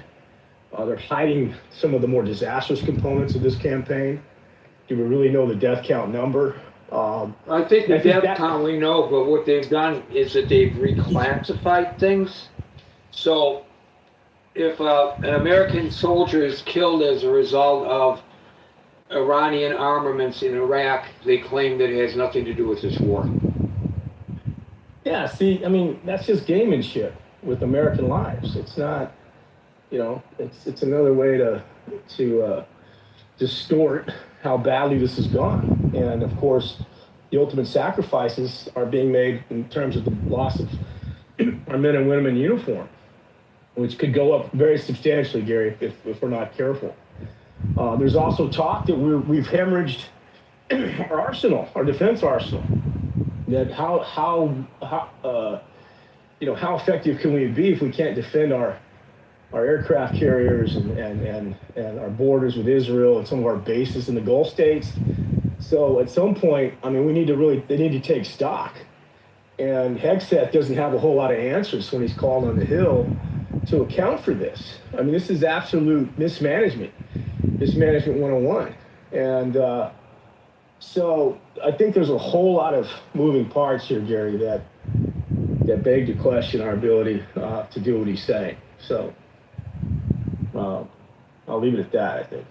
They're hiding some of the more disastrous components of this campaign. Do we really know the death count number? I think the death count we know, but what they've done is that they've reclassified things. So if an American soldier is killed as a result of Iranian armaments in Iraq, they claim that it has nothing to do with this war. Yeah, see, I mean, that's just gamemanship with American lives. It's not, it's another way to distort how badly this has gone. And of course, the ultimate sacrifices are being made in terms of the loss of our men and women in uniform, which could go up very substantially, Gary, if we're not careful. There's also talk that we've hemorrhaged our arsenal, our defense arsenal. That how effective can we be if we can't defend our aircraft carriers and our borders with Israel and some of our bases in the Gulf states? So at some point, I mean, they need to take stock. And Hegseth doesn't have a whole lot of answers when he's called on the Hill to account for this. I mean, this is absolute mismanagement 101. And so I think there's a whole lot of moving parts here, Gary, that beg to question our ability to do what he's saying. So I'll leave it at that, I think.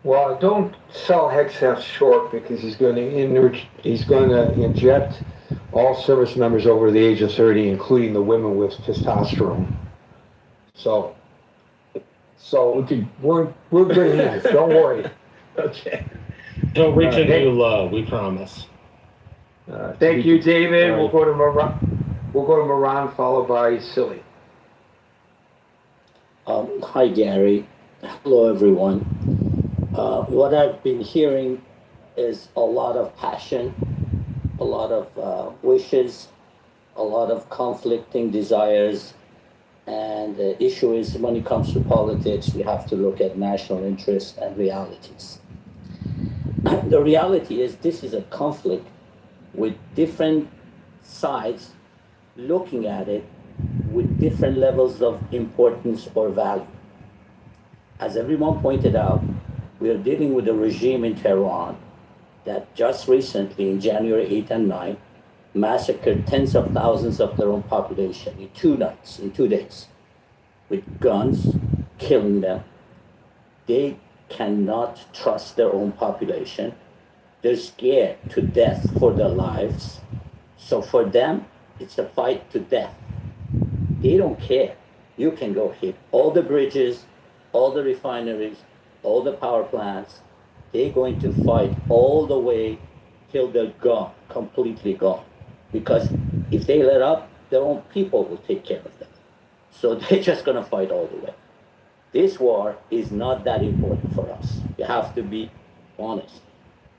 Well, don't sell Hegseth short because he's going to inject all service members over the age of 30, including the women with testosterone. So we're good hands. Don't worry. Okay. He'll reach a Thank- new low, we promise. Thank you, David. All We'll right. go to Moran, followed by Silly. Hi, Gary. Hello, everyone. What I've been hearing is a lot of passion, a lot of wishes, a lot of conflicting desires. And the issue is when it comes to politics, we have to look at national interests and realities. The reality is this is a conflict with different sides looking at it with different levels of importance or value. As everyone pointed out, we are dealing with a regime in Tehran that just recently, in January 8th and 9th, massacred tens of thousands of their own population in 2 nights, in 2 days, with guns, killing them. They cannot trust their own population. They're scared to death for their lives. So for them, it's a fight to death. They don't care. You can go hit all the bridges, all the refineries, all the power plants. They're going to fight all the way till they're gone, completely gone. Because if they let up, their own people will take care of them. So they're just going to fight all the way. This war is not that important for us. You have to be honest.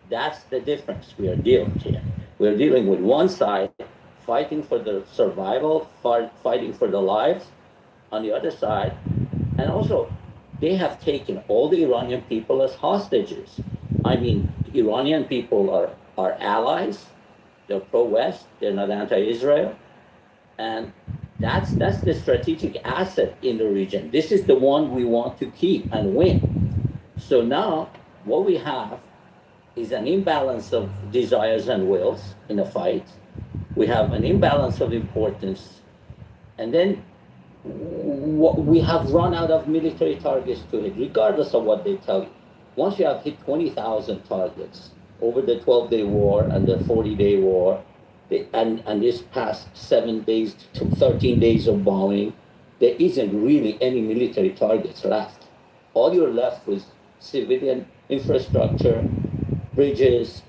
That's the difference we are dealing here. We're dealing with one side fighting for their survival, fighting for their lives, on the other side. And also, they have taken all the Iranian people as hostages. I mean, Iranian people are allies. They're pro-West. They're not anti-Israel. And that's the strategic asset in the region. This is the one we want to keep and win. So now, what we have is an imbalance of desires and wills in a fight. We have an imbalance of importance. And then we have run out of military targets to hit, regardless of what they tell you. Once you have hit 20,000 targets over the 12-day war and the 40-day war, and this past 7 days to 13 days of bombing, there isn't really any military targets left. All you're left with civilian infrastructure, bridges,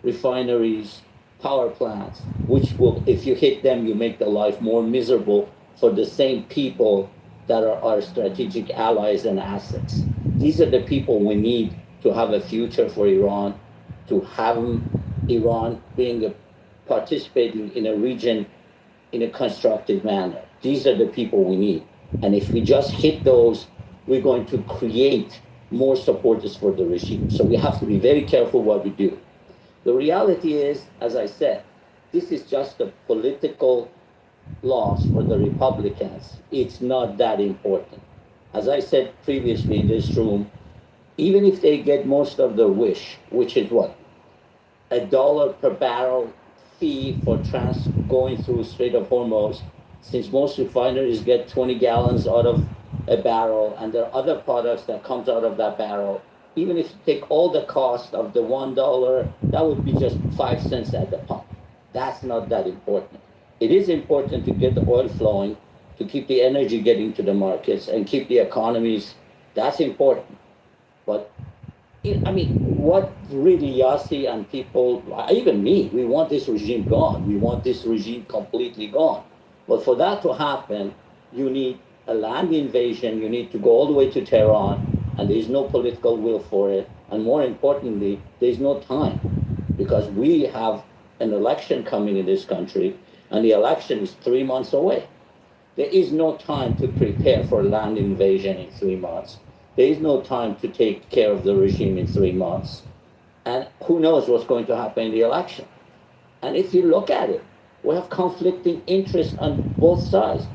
refineries, power plants, which will, if you hit them, you make the life more miserable for the same people that are our strategic allies and assets. These are the people we need to have a future for Iran, to have Iran participating in a region in a constructive manner. These are the people we need. And if we just hit those, we're going to create more supporters for the regime. So we have to be very careful what we do. The reality is, as I said, this is just a political loss for the Republicans. It's not that important. As I said previously in this room, even if they get most of their wish, which is what? $1 per barrel fee for going through Strait of Hormuz, since most refineries get 20 gallons out of a barrel, and there are other products that comes out of that barrel. Even if you take all the cost of the $1, that would be just 5 cents at the pump. That's not that important. It is important to get the oil flowing, to keep the energy getting to the markets and keep the economies. That's important. But I mean, what really Yassi and people, even me, we want this regime gone. We want this regime completely gone. But for that to happen, you need a land invasion. You need to go all the way to Tehran, and there is no political will for it. And more importantly, there is no time, because we have an election coming in this country, and the election is 3 months away. There is no time to prepare for land invasion in 3 months. There is no time to take care of the regime in 3 months. And who knows what's going to happen in the election. And if you look at it, we have conflicting interests on both sides.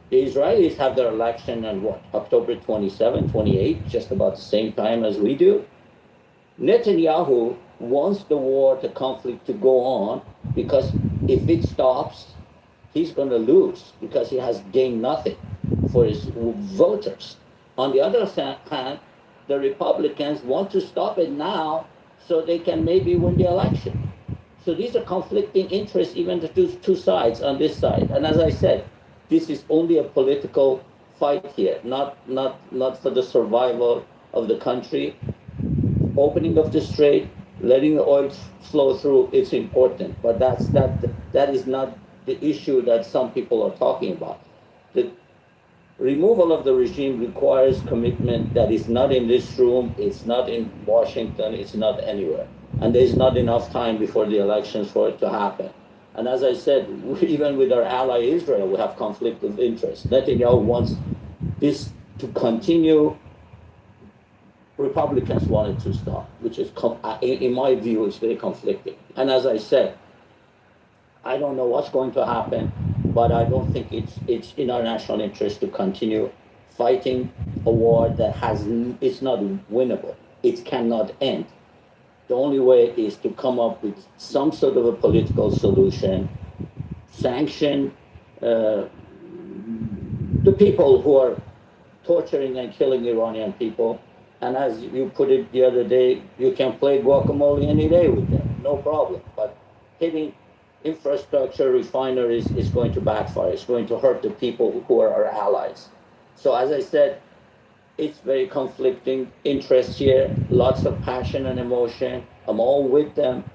The Israelis have their election on what? October 27, 28, just about the same time as we do. Netanyahu wants the war, the conflict to go on, because if it stops, he's going to lose, because he has gained nothing for his voters. On the other hand, the Republicans want to stop it now so they can maybe win the election. So these are conflicting interests, even the two sides on this side. And as I said, this is only a political fight here, not for the survival of the country. Opening of the strait, letting the oil flow through, it's important, but that is not the issue that some people are talking about. The removal of the regime requires commitment that is not in this room, it's not in Washington, it's not anywhere. And there's not enough time before the elections for it to happen. And as I said, even with our ally Israel, we have conflict of interest. Netanyahu wants this to continue. Republicans wanted to stop, which is, in my view, is very conflicting. And as I said, I don't know what's going to happen, but I don't think it's in our national interest to continue fighting a war that it's not winnable. It cannot end. The only way is to come up with some sort of a political solution, sanction the people who are torturing and killing Iranian people. And as you put it the other day, you can play guacamole any day with them, no problem. But hitting infrastructure, refineries is going to backfire. It's going to hurt the people who are our allies. So as I said, it's very conflicting interests here, lots of passion and emotion. I'm all with them,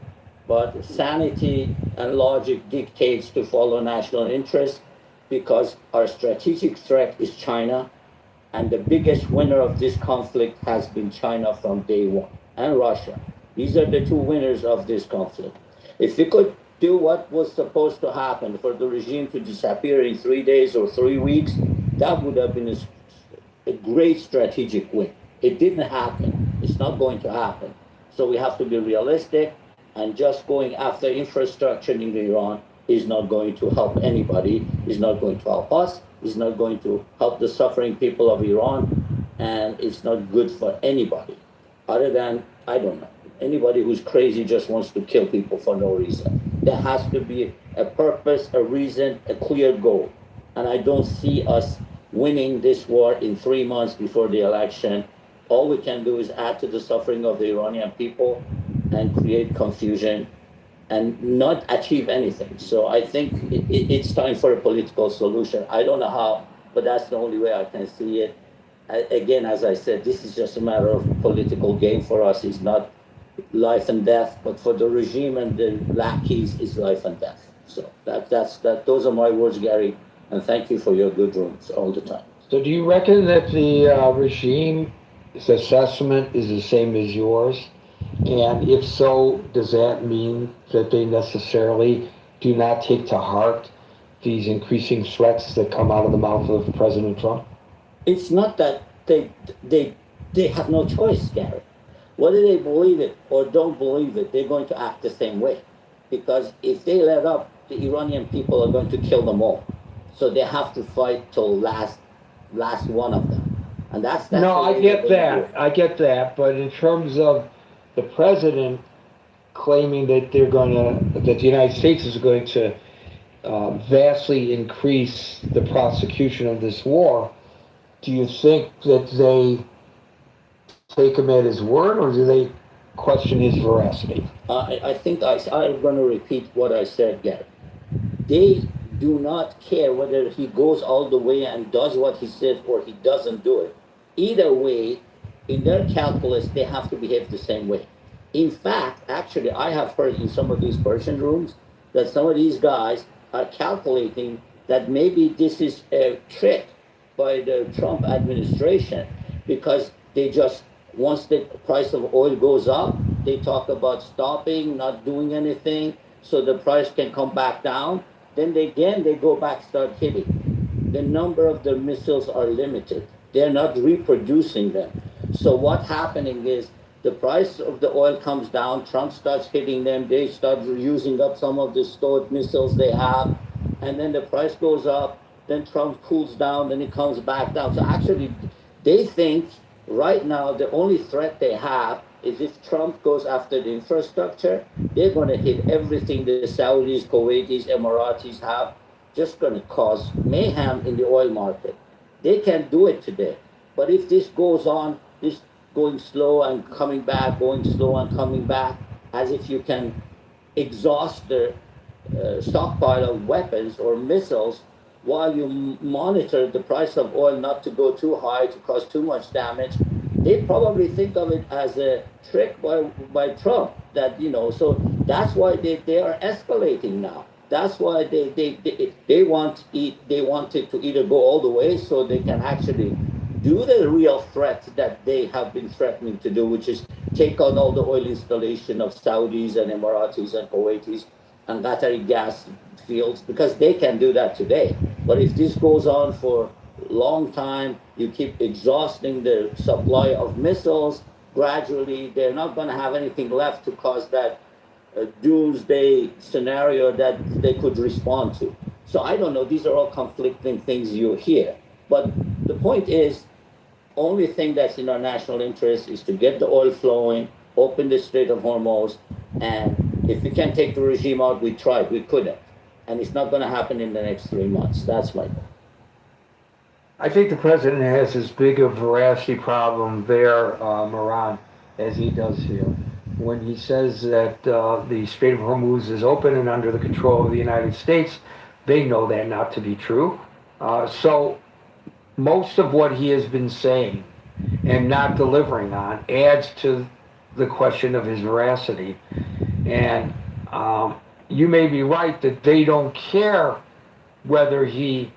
but sanity and logic dictates to follow national interest because our strategic threat is China. And the biggest winner of this conflict has been China from day one, and Russia. These are the two winners of this conflict. If we could do what was supposed to happen for the regime to disappear in 3 days or 3 weeks, that would have been a great strategic win. It didn't happen. It's not going to happen. So we have to be realistic, and just going after infrastructure in Iran is not going to help anybody, is not going to help us, is not going to help the suffering people of Iran, and it's not good for anybody other than, I don't know, anybody who's crazy just wants to kill people for no reason. There has to be a purpose, a reason, a clear goal. And I don't see us winning this war in 3 months before the election. All we can do is add to the suffering of the Iranian people and create confusion and not achieve anything. So I think it's time for a political solution. I don't know how, but that's the only way I can see it. Again, as I said, this is just a matter of political game for us. It's not life and death, but for the regime and the lackeys, it's life and death. So those are my words, Gary, and thank you for your good rooms all the time. So do you reckon that the regime's assessment is the same as yours? And if so, does that mean that they necessarily do not take to heart these increasing threats that come out of the mouth of President Trump? It's not that they have no choice, Gary. Whether they believe it or don't believe it, they're going to act the same way. Because if they let up, the Iranian people are going to kill them all. So they have to fight till last one of them. And that's no, I get that. I get that. But in terms of the president claiming that that the United States is going to vastly increase the prosecution of this war, do you think that they take him at his word, or do they question his veracity? I think I'm going to repeat what I said, Gary. They do not care whether he goes all the way and does what he says or he doesn't do it. Either way, in their calculus, they have to behave the same way. In fact, actually, I have heard in some of these Persian rooms that some of these guys are calculating that maybe this is a trick by the Trump administration, because they just, once the price of oil goes up, they talk about stopping, not doing anything, so the price can come back down. Then they go back, start hitting. The number of the missiles are limited. They're not reproducing them. So what's happening is the price of the oil comes down, Trump starts hitting them, they start using up some of the stored missiles they have, and then the price goes up, then Trump cools down, then it comes back down. So actually, they think right now the only threat they have is if Trump goes after the infrastructure, they're going to hit everything the Saudis, Kuwaitis, Emiratis have, just going to cause mayhem in the oil market. They can do it today. But if this goes on, this going slow and coming back, going slow and coming back, as if you can exhaust the stockpile of weapons or missiles while you monitor the price of oil not to go too high to cause too much damage. They probably think of it as a trick by Trump that, so that's why they are escalating now. That's why they want it to either go all the way so they can actually do the real threat that they have been threatening to do, which is take on all the oil installation of Saudis and Emiratis and Kuwaitis and Qatari gas fields, because they can do that today. But if this goes on for a long time, you keep exhausting the supply of missiles, gradually they're not going to have anything left to cause that doomsday scenario that they could respond to. So I don't know, these are all conflicting things you hear. But the point is, only thing that's in our national interest is to get the oil flowing, open the Strait of Hormuz, and if we can take the regime out, we tried, we couldn't. And it's not going to happen in the next 3 months. That's my point. I think the president has as big a veracity problem there, Moran, as he does here. When he says that the Strait of Hormuz is open and under the control of the United States, they know that not to be true. So most of what he has been saying and not delivering on adds to the question of his veracity. And you may be right that they don't care whether he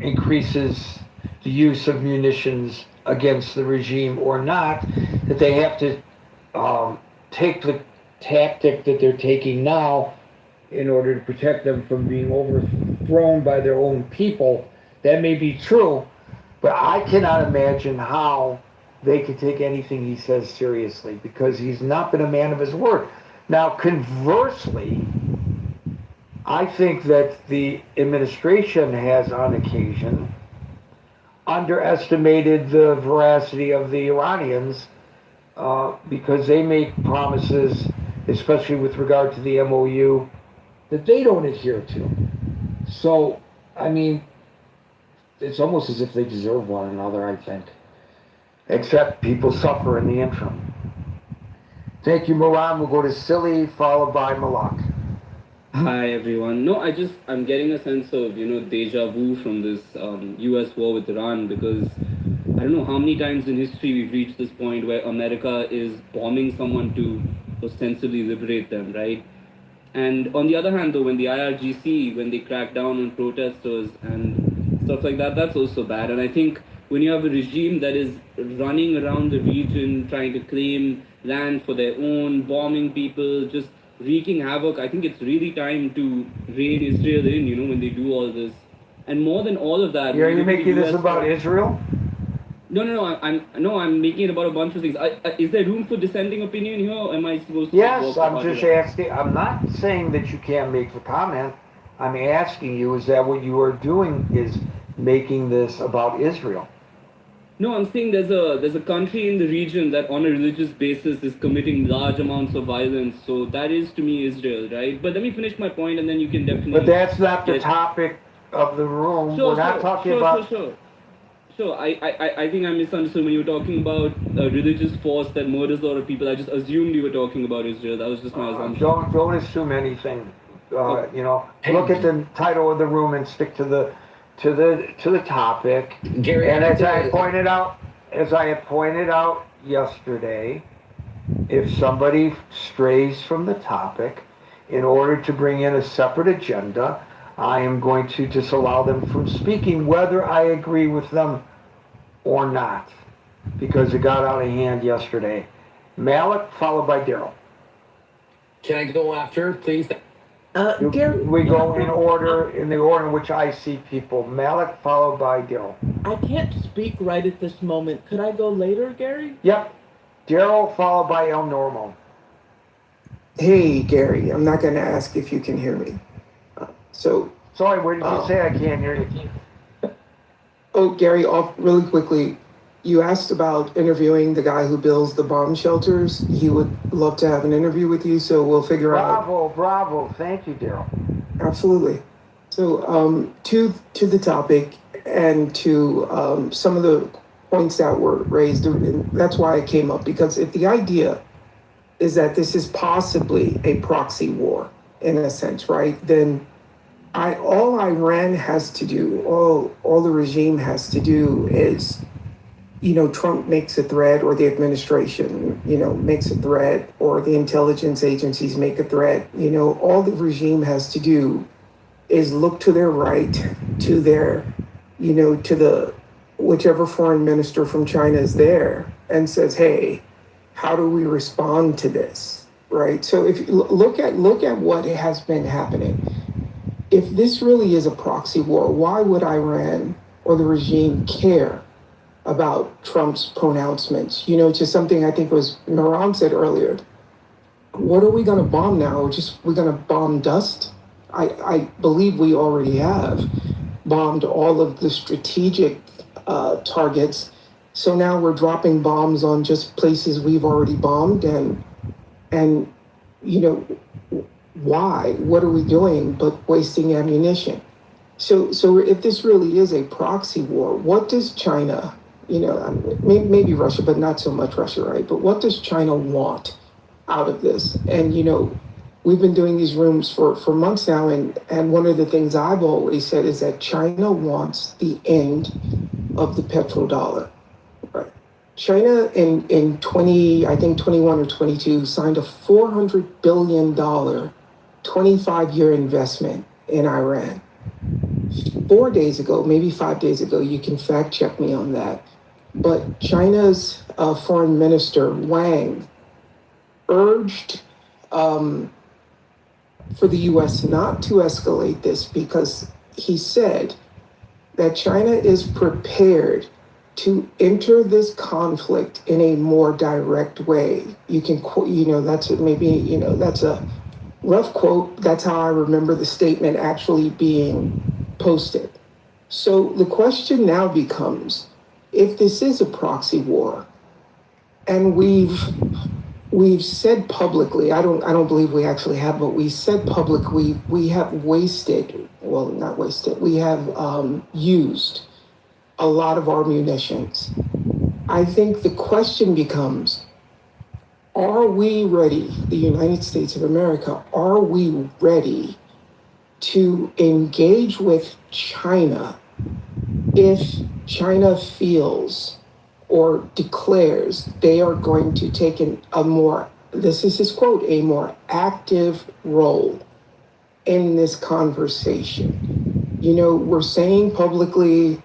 increases the use of munitions against the regime or not, that they have to take the tactic that they're taking now in order to protect them from being overthrown by their own people. That may be true, but I cannot imagine how they could take anything he says seriously, because he's not been a man of his word. Now, conversely, I think that the administration has, on occasion, underestimated the veracity of the Iranians because they make promises, especially with regard to the MOU, that they don't adhere to. So, I mean, it's almost as if they deserve one another, I think. Except people suffer in the interim. Thank you, Moran. We'll go to Silly, followed by Malak. Hi everyone. No, I'm getting a sense of deja vu from this U.S. war with Iran, because I don't know how many times in history we've reached this point where America is bombing someone to ostensibly liberate them, right? And on the other hand, though, when the IRGC, when they crack down on protesters and stuff like that, that's also bad. And I think when you have a regime that is running around the region trying to claim land for their own, bombing people, just wreaking havoc, I think it's really time to rein Israel in, when they do all this. And more than all of that... Are you making this about Israel? No, I'm making it about a bunch of things. Is there room for dissenting opinion here, or am I supposed to... Yes, I'm just asking. I'm not saying that you can't make the comment. I'm asking you, is that what you are doing, is making this about Israel? No, I'm saying there's a country in the region that on a religious basis is committing large amounts of violence. So that is, to me, Israel, right? But let me finish my point and then you can definitely... But that's not the topic of the room. We're not talking about... Sure, I think I misunderstood when you were talking about a religious force that murders a lot of people. I just assumed you were talking about Israel. That was just my assumption. Don't assume anything. Look at the title of the room and stick to the topic. Gary, and as I had pointed out yesterday, if somebody strays from the topic in order to bring in a separate agenda, I am going to disallow them from speaking, whether I agree with them or not, because it got out of hand yesterday. Malik, followed by Daryl. Can I go after, please? Gary, we go in the order in which I see people. Malik, followed by Daryl. I can't speak right at this moment. Could I go later, Gary? Yep. Daryl, followed by El Normo. Hey, Gary, I'm not going to ask if you can hear me. Sorry, what did you say? I can't hear you. Oh, Gary, really quickly, you asked about interviewing the guy who builds the bomb shelters. He would love to have an interview with you, so we'll figure out. Bravo. Thank you, Daryl. Absolutely. So, to the topic and to some of the points that were raised, and that's why I came up, because if the idea is that this is possibly a proxy war in a sense, right? Then all Iran has to do, all the regime has to do is, Trump makes a threat, or the administration, makes a threat, or the intelligence agencies make a threat. All the regime has to do is look to their right, to their, to the whichever foreign minister from China is there, and says, "Hey, how do we respond to this?" Right. So if you look at what has been happening, if this really is a proxy war, why would Iran or the regime care about Trump's pronouncements? To something I think was Miran said earlier. What are we going to bomb now? We're going to bomb dust? I believe we already have bombed all of the strategic targets. So now we're dropping bombs on just places we've already bombed, and why? What are we doing but wasting ammunition? So if this really is a proxy war, what does China, maybe Russia, but not so much Russia, right? But what does China want out of this? And we've been doing these rooms for months now, and one of the things I've always said is that China wants the end of the petrodollar. Right? China in 21 or 22 signed a $400 billion 25-year investment in Iran. 4 days ago, maybe 5 days ago, you can fact check me on that, but China's foreign minister Wang urged for the U.S. not to escalate this, because he said that China is prepared to enter this conflict in a more direct way. You can quote, that's maybe, that's a rough quote. That's how I remember the statement actually being posted. So the question now becomes, if this is a proxy war, and we've said publicly, I don't believe we actually have, but we said publicly we have not wasted, we have used a lot of our munitions. I think the question becomes, are we ready, the United States of America, are we ready to engage with China if China feels or declares they are going to take a more, this is his quote, a more active role in this conversation? We're saying publicly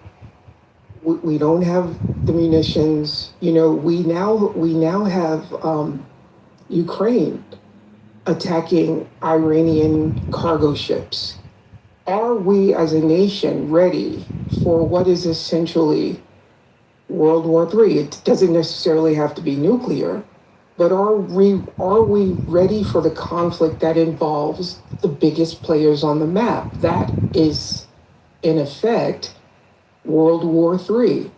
we don't have the munitions. We now have Ukraine attacking Iranian cargo ships. Are we as a nation ready for what is essentially World War III? It doesn't necessarily have to be nuclear, but are we ready for the conflict that involves the biggest players on the map? That is, in effect, World War III.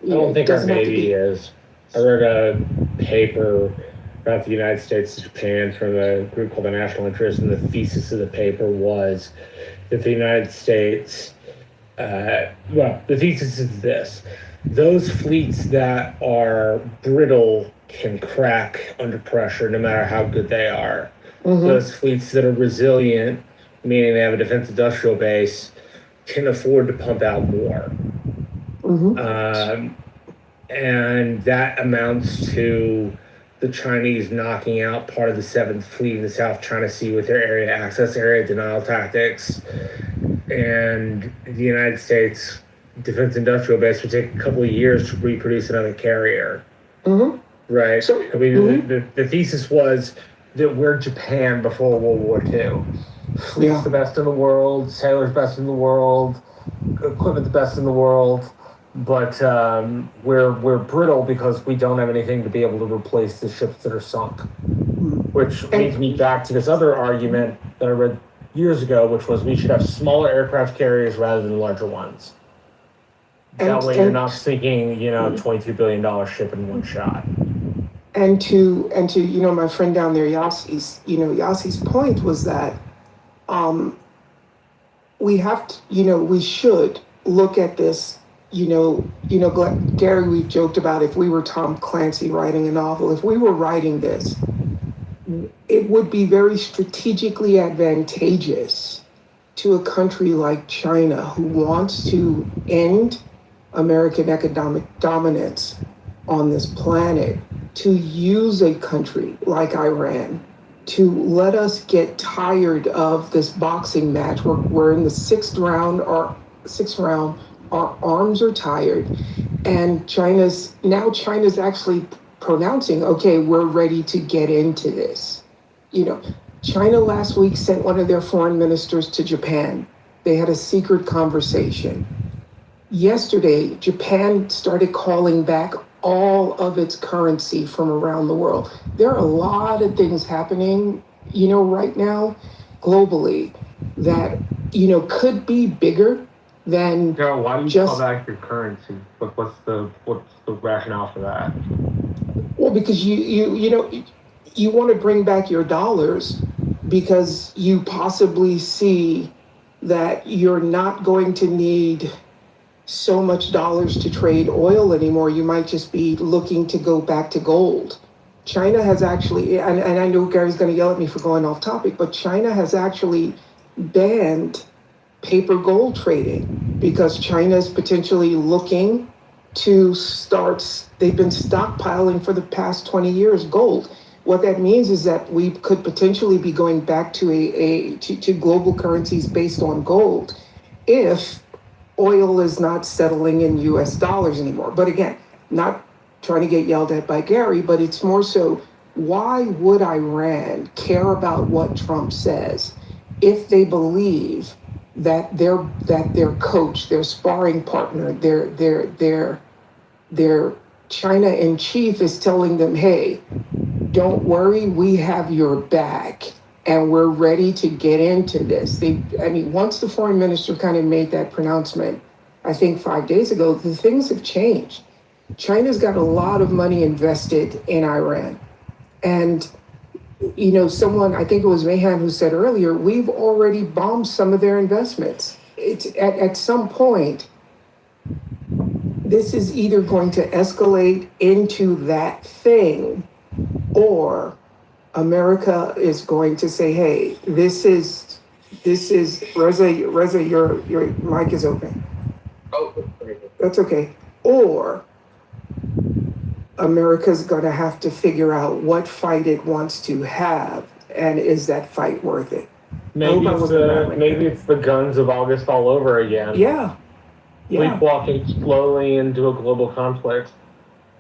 I don't think our Navy is. I read a paper about the United States and Japan from a group called the National Interest, and the thesis of the paper was that the United States, the thesis is this: those fleets that are brittle can crack under pressure no matter how good they are. Mm-hmm. Those fleets that are resilient, meaning they have a defense industrial base, can afford to pump out more. Mm-hmm. And that amounts to the Chinese knocking out part of the 7th Fleet in the South China Sea with their area access, area denial tactics. And the United States defense industrial base would take a couple of years to reproduce another carrier. Mm-hmm. Right? So, I mean, mm-hmm. the thesis was that we're Japan before World War II. Fleet's the best in the world, sailors best in the world, equipment the best in the world. But we're brittle because we don't have anything to be able to replace the ships that are sunk. Which leads me back to this other argument that I read years ago, which was we should have smaller aircraft carriers rather than larger ones. That way you're not sinking, $22 billion ship in one shot. And to my friend down there, Yassi's point was that we have to, we should look at this Gary, we've joked about if we were Tom Clancy writing a novel, if we were writing this, it would be very strategically advantageous to a country like China who wants to end American economic dominance on this planet to use a country like Iran to let us get tired of this boxing match. We're in the sixth round, our arms are tired, and China's actually pronouncing, okay, we're ready to get into this. China last week sent one of their foreign ministers to Japan. They had a secret conversation. Yesterday, Japan started calling back all of its currency from around the world. There are a lot of things happening, right now, globally, that, could be bigger than Daryl, why do you just call back your currency? What's the rationale for that? Well, because you want to bring back your dollars because you possibly see that you're not going to need so much dollars to trade oil anymore. You might just be looking to go back to gold. China has actually, and I know Gary's going to yell at me for going off topic, but China has actually banned paper gold trading because China is potentially looking to they've been stockpiling for the past 20 years gold. What that means is that we could potentially be going back to to global currencies based on gold if oil is not settling in US dollars anymore. But again, not trying to get yelled at by Gary, but it's more so, why would Iran care about what Trump says if they believe that their coach, their sparring partner, their China in chief is telling them, hey, don't worry, we have your back and we're ready to get into this. Once the foreign minister kind of made that pronouncement, I think 5 days ago, the things have changed. China's got a lot of money invested in Iran. And, someone, I think it was Mahan who said earlier, we've already bombed some of their investments. It's at some point, this is either going to escalate into that thing, or America is going to say, hey, this is Reza, your mic is open. Oh, That's okay. Or America's going to have to figure out what fight it wants to have, and is that fight worth it? Maybe it's the guns of August all over again. Yeah. Sleepwalking slowly into a global conflict.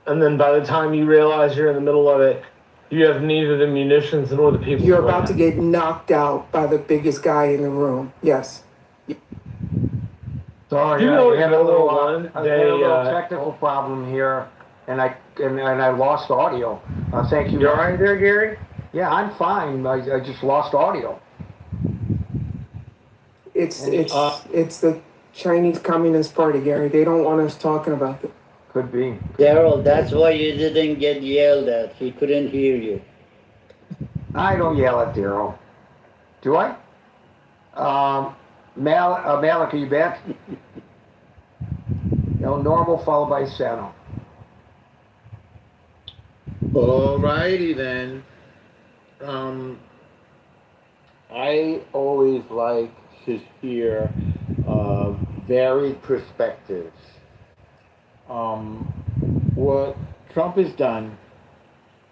And then by the time you realize you're in the middle of it, you have neither the munitions nor the people. You're about to get knocked out by the biggest guy in the room. Yes. Sorry, I had a little technical problem here, and I lost audio. Thank you. You all right there, Gary? Yeah, I'm fine. I just lost audio. It's the Chinese Communist Party, Gary. They don't want us talking about it. Could be. Daryl, that's why you didn't get yelled at. He couldn't hear you. I don't yell at Daryl. Do I? Malik, are you back? Normal followed by Sano. Alrighty then. I always like to hear varied perspectives. What Trump has done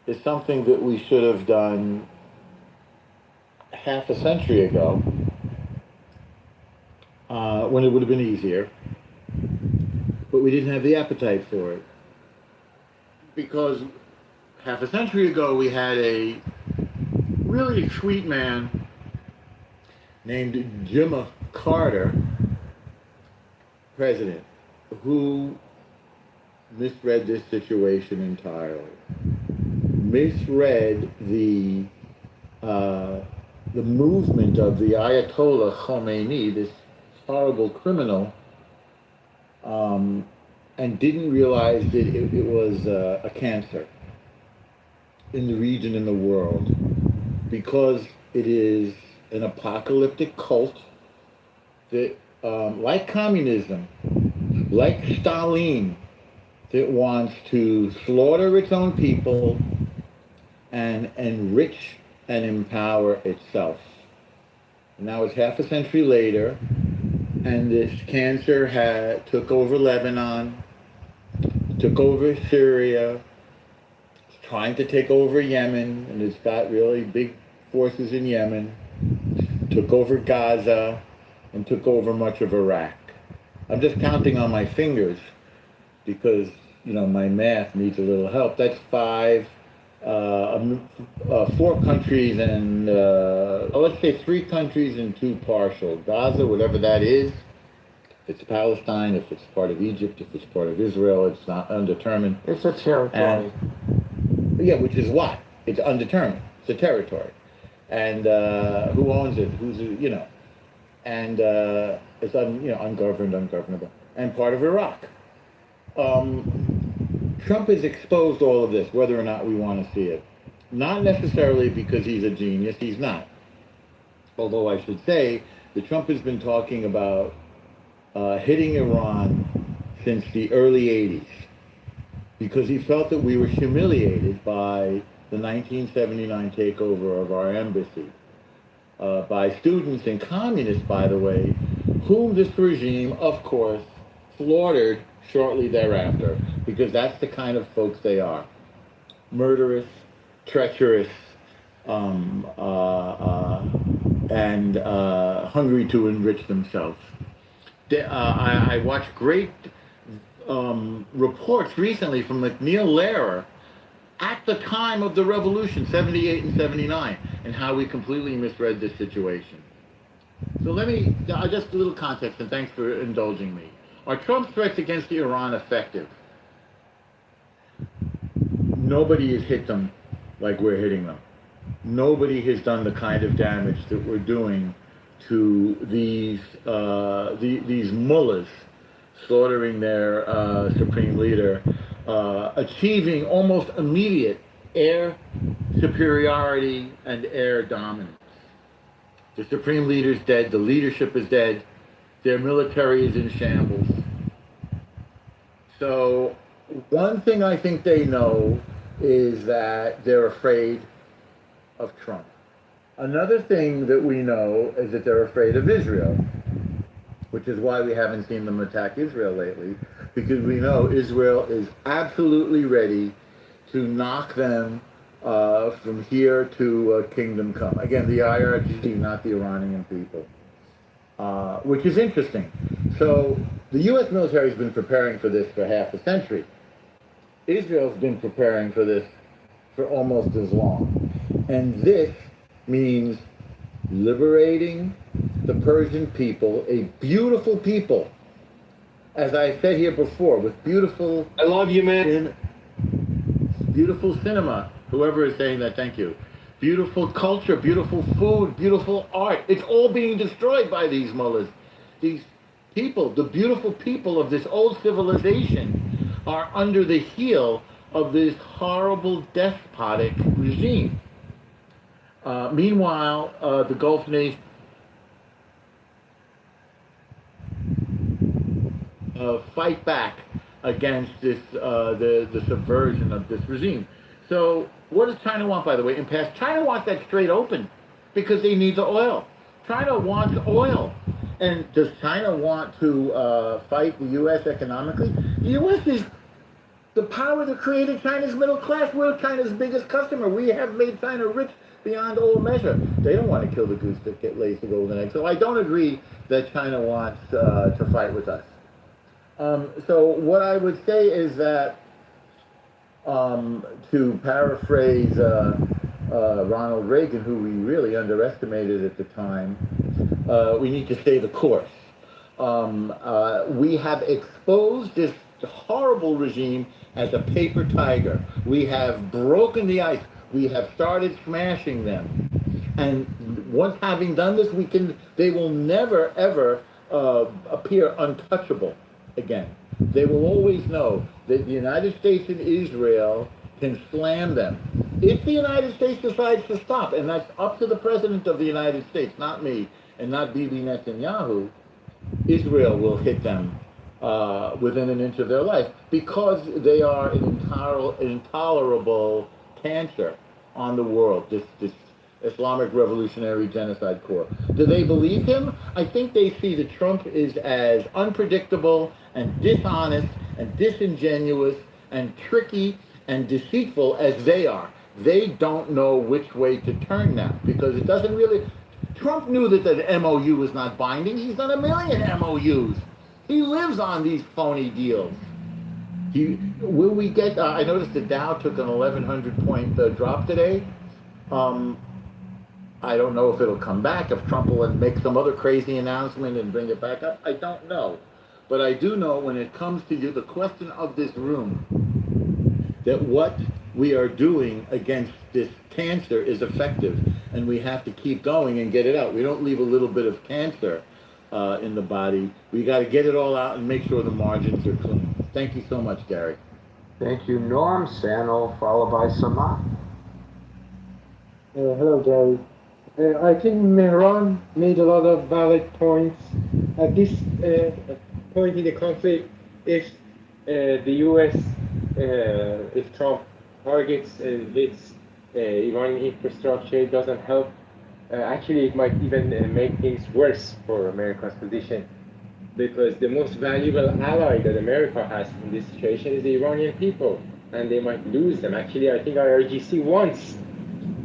is something that we should have done half a century ago, when it would have been easier, but we didn't have the appetite for it. Because half a century ago we had a really sweet man named Jimmy Carter, president, who misread this situation entirely. Misread the movement of the Ayatollah Khomeini, this horrible criminal, and didn't realize that it was a cancer in the region, in the world, because it is an apocalyptic cult that, like communism, like Stalin, that wants to slaughter its own people and enrich and empower itself. Now it's half a century later, and this cancer took over Lebanon, took over Syria, it's trying to take over Yemen, and it's got really big forces in Yemen, took over Gaza, and took over much of Iraq. I'm just counting on my fingers because, my math needs a little help. That's 4 countries and, let's say 3 countries and 2 partial. Gaza, whatever that is, if it's Palestine, if it's part of Egypt, if it's part of Israel, it's not undetermined. It's a territory. Yeah, which is what? It's undetermined. It's a territory. And who owns it? And it's ungoverned, ungovernable. And part of Iraq. Trump has exposed all of this, whether or not we want to see it. Not necessarily because he's a genius, he's not. Although I should say that Trump has been talking about hitting Iran since the early 80s because he felt that we were humiliated by the 1979 takeover of our embassy by students and communists, by the way, whom this regime, of course, slaughtered shortly thereafter, because that's the kind of folks they are. Murderous, treacherous, and hungry to enrich themselves. I watched great reports recently from McNeil Lehrer at the time of the revolution, 78 and 79, and how we completely misread this situation. So just a little context, and thanks for indulging me. Are Trump's threats against Iran effective? Nobody has hit them like we're hitting them. Nobody has done the kind of damage that we're doing to these mullahs slaughtering their supreme leader, achieving almost immediate air superiority and air dominance. The supreme leader's dead, the leadership is dead, their military is in shambles. So one thing I think they know is that they're afraid of Trump. Another thing that we know is that they're afraid of Israel, which is why we haven't seen them attack Israel lately, because we know Israel is absolutely ready to knock them from here to kingdom come. Again, the IRGC, not the Iranian people, which is interesting. So the U.S. military has been preparing for this for half a century. Israel's been preparing for this for almost as long. And this means liberating the Persian people, a beautiful people, as I said here before, with beautiful... I love you, man. Beautiful cinema. Whoever is saying that, thank you. Beautiful culture, beautiful food, beautiful art. It's all being destroyed by these mullahs. These people, the beautiful people of this old civilization, are under the heel of this horrible despotic regime. Meanwhile, the Gulf nations fight back against this, the subversion of this regime. So what does China want, by the way? In past, China wants that Strait open because they need the oil. China wants oil. And does China want to fight the U.S. economically? The U.S. is the power that created China's middle class. We're China's biggest customer. We have made China rich beyond all measure. They don't want to kill the goose that lays the golden egg. So I don't agree that China wants to fight with us. So what I would say is that, to paraphrase Ronald Reagan, who we really underestimated at the time, we need to stay the course. We have exposed this horrible regime as a paper tiger. We have broken the ice. We have started smashing them. And once having done this, they will never, ever appear untouchable again. They will always know that the United States and Israel can slam them. If the United States decides to stop, and that's up to the President of the United States, not me, and not Bibi Netanyahu, Israel will hit them within an inch of their life because they are an intolerable cancer on the world, this Islamic Revolutionary Genocide Corps. Do they believe him? I think they see that Trump is as unpredictable and dishonest and disingenuous and tricky and deceitful as they are. They don't know which way to turn now because it doesn't really. Trump knew that the MOU was not binding. He's done a million MOUs. He lives on these phony deals. Will we get? I noticed the Dow took an 1,100 point drop today. I don't know if it'll come back, if Trump will make some other crazy announcement and bring it back up. I don't know. But I do know when it comes to the question of this room, that what we are doing against this cancer is effective, and we have to keep going and get it out. We don't leave a little bit of cancer in the body. We got to get it all out and make sure the margins are clean. Thank you so much, Gary. Thank you, Norm. Sano, followed by Samat. Hello, Gary. I think Mehran made a lot of valid points. At this point in the conflict, if the U.S., if Trump targets and hits Iranian infrastructure, it doesn't help. Actually, it might even make things worse for America's position, because the most valuable ally that America has in this situation is the Iranian people, and they might lose them. Actually, I think IRGC wants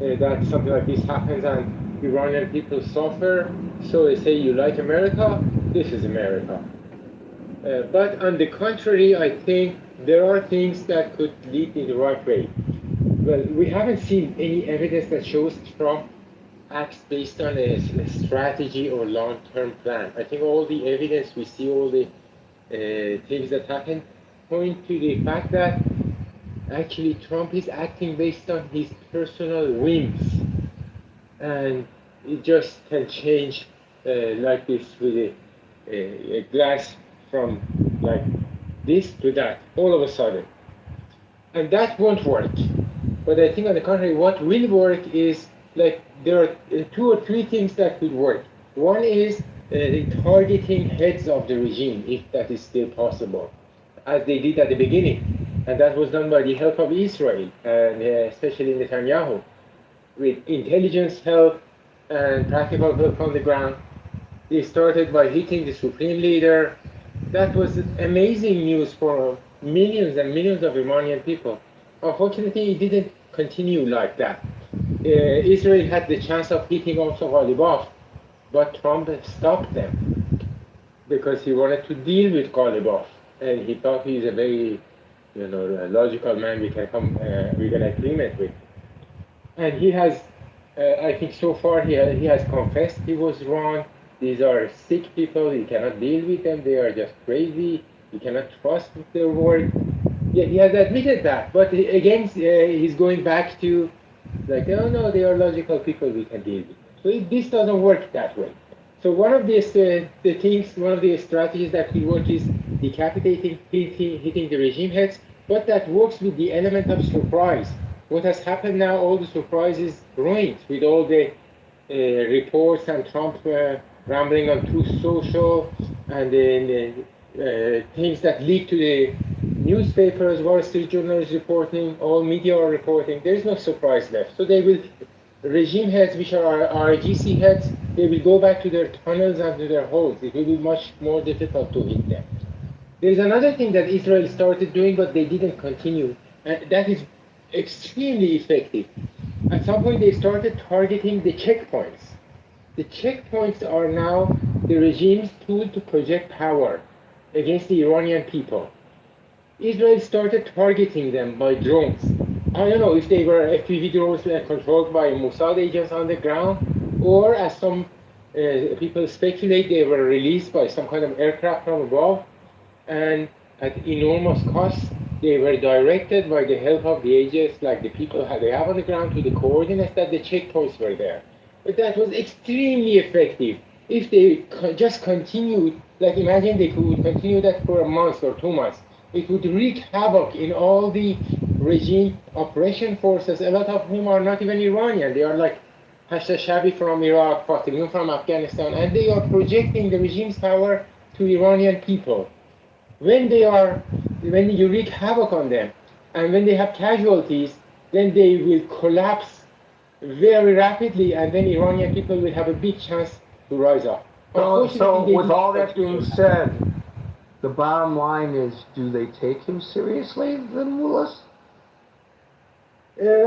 that something like this happens and Iranian people suffer, so they say, you like America? This is America. But on the contrary, I think there are things that could lead in the right way. Well, we haven't seen any evidence that shows Trump acts based on a strategy or long-term plan. I think all the evidence we see, all the things that happen, point to the fact that actually Trump is acting based on his personal whims. And it just can change like this with a glass from like this to that, all of a sudden. And that won't work. But I think on the contrary, what will work is, like, there are 2 or 3 things that could work. One is targeting heads of the regime, if that is still possible, as they did at the beginning. And that was done by the help of Israel, and especially Netanyahu, with intelligence help and practical help on the ground. They started by hitting the supreme leader. That was amazing news for millions and millions of Iranian people. Unfortunately, it didn't continue like that. Israel had the chance of hitting also Ghalibaf, but Trump stopped them because he wanted to deal with Ghalibaf, and he thought he's a very, logical man we can come with an agreement with. And he has, I think so far he has confessed he was wrong. These are sick people, he cannot deal with them, they are just crazy, he cannot trust their word. Yeah, he has admitted that, but again, he's going back to, like, oh no, they are logical people, we can deal with them. So this doesn't work that way. So one of the things, one of the strategies that could work is decapitating, hitting the regime heads, but that works with the element of surprise. What has happened now, all the surprises ruined with all the reports and Trump rambling on Truth Social and the things that lead to the newspapers, Wall Street Journal is reporting, all media are reporting. There is no surprise left. So they will, regime heads, which are RGC heads, they will go back to their tunnels and to their holes. It will be much more difficult to hit them. There is another thing that Israel started doing, but they didn't continue, and that is extremely effective. At some point, they started targeting the checkpoints. The checkpoints are now the regime's tool to project power against the Iranian people. Israel started targeting them by drones. I don't know if they were FPV drones controlled by Mossad agents on the ground, or as some people speculate, they were released by some kind of aircraft from above, and at enormous cost, they were directed by the help of the agents, like the people they have on the ground, to the coordinates that the checkpoints were there. But that was extremely effective. If they just continued, like imagine they could continue that for a month or 2 months, it would wreak havoc in all the regime operation forces, a lot of whom are not even Iranian. They are like Hashtashabi from Iraq, Fatimiyyun from Afghanistan, and they are projecting the regime's power to Iranian people. when when you wreak havoc on them, and when they have casualties, then they will collapse very rapidly, and then Iranian people will have a big chance to rise up. So They with all didn't that being said, the bottom line is, do they take him seriously, the mullahs?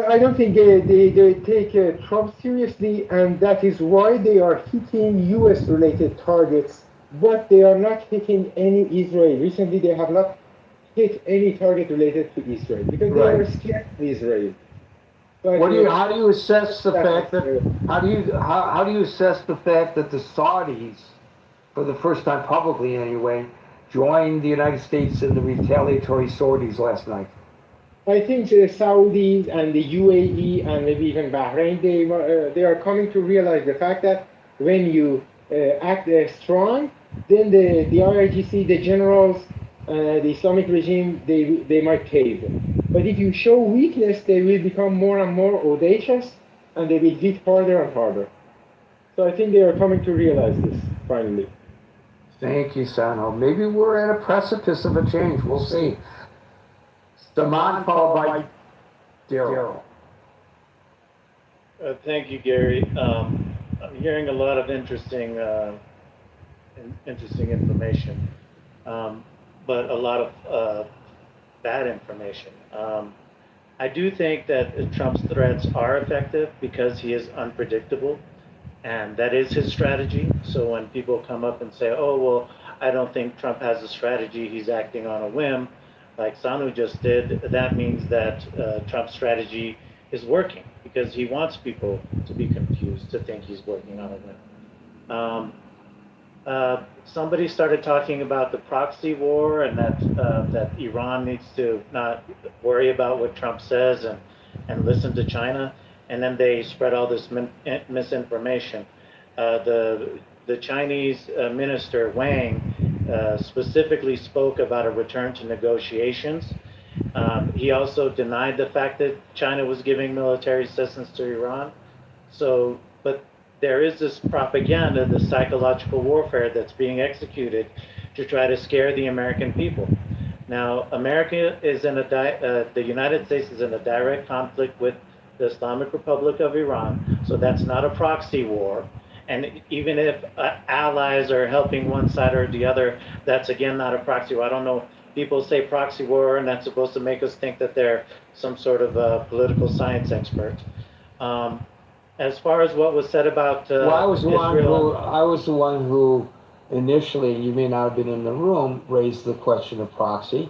I don't think they take Trump seriously, and that is why they are hitting US related targets, but they are not hitting any Israel. Recently, they have not hit any target related to Israel because they are scared of Israel. But, How do you assess the fact that how do you assess the fact that the Saudis, for the first time publicly anyway, joined the United States in the retaliatory sorties last night? I think the Saudis and the UAE and maybe even Bahrain, they are coming to realize the fact that when you act strong, then the IRGC, the generals, the Islamic regime, they might cave. But if you show weakness, they will become more and more audacious, and they will hit harder and harder. So I think they are coming to realize this finally. Thank you, Sano. Maybe we're at a precipice of a change. We'll see. Saman followed by Daryl. Thank you, Gary. I'm hearing a lot of interesting information, but a lot of bad information. I do think that Trump's threats are effective because he is unpredictable, and that is his strategy. So when people come up and say, "Oh, well, I don't think Trump has a strategy; he's acting on a whim," like Sanu just did, that means that Trump's strategy is working because he wants people to be confused, to think he's working on a whim. Somebody started talking about the proxy war and that Iran needs to not worry about what Trump says and listen to China, and then they spread all this misinformation. The Chinese minister Wang specifically spoke about a return to negotiations. He also denied the fact that China was giving military assistance to Iran. So, but there is this propaganda, this psychological warfare that's being executed to try to scare the American people. Now, America is in the United States is in a direct conflict with the Islamic Republic of Iran, so that's not a proxy war. And even if allies are helping one side or the other, that's again not a proxy war. I don't know. People say proxy war, and that's supposed to make us think that they're some sort of political science expert. As far as what was said about well, I was the Israel, one who initially, you may not have been in the room, raised the question of proxy,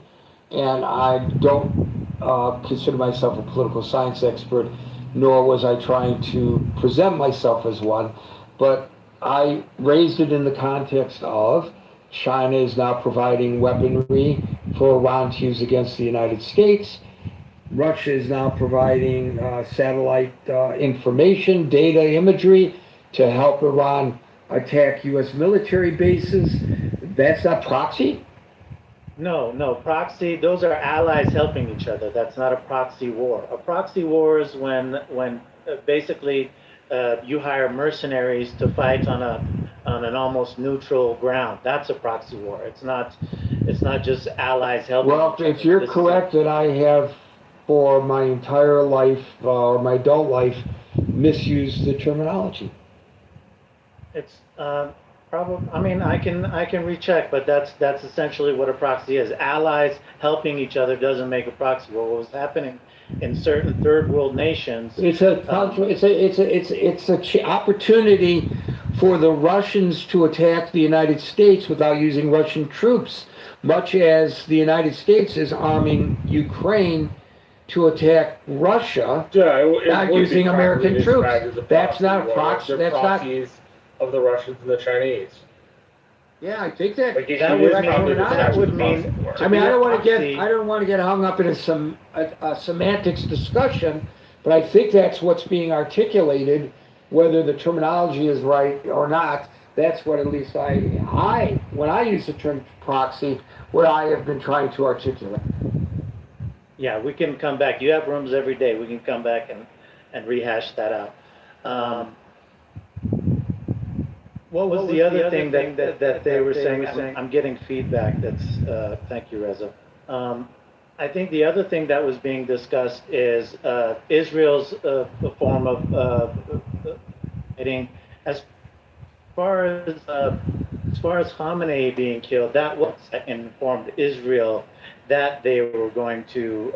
and I don't consider myself a political science expert, nor was I trying to present myself as one, but I raised it in the context of China is now providing weaponry for Iran to use against the United States. Russia is now providing satellite information, data, imagery to help Iran attack U.S. military bases. That's not proxy? No, proxy, those are allies helping each other. That's not a proxy war. A proxy war is when basically you hire mercenaries to fight on an almost neutral ground. That's a proxy war. It's not just allies helping each other. Well, if you're correct that I have, for my entire life, or my adult life, misused the terminology. It's probably. I mean, I can recheck, but that's essentially what a proxy is. Allies helping each other doesn't make a proxy war. What was happening in certain third world nations? It's a opportunity for the Russians to attack the United States without using Russian troops, much as the United States is arming Ukraine to attack Russia, not using American troops. That's not a proxy. That's proxies of the Russians and the Chinese. Yeah, I think that that would mean. I mean, I don't want to get hung up in a semantics discussion, but I think that's what's being articulated, whether the terminology is right or not. That's what at least when I use the term proxy, what I have been trying to articulate. Yeah, we can come back. You have rooms every day. We can come back and rehash that out. What was the other thing that they were saying? I'm getting feedback. That's thank you, Reza. I think the other thing that was being discussed is Israel's form of fighting. As far as Khamenei being killed, that was informed Israel that they were going to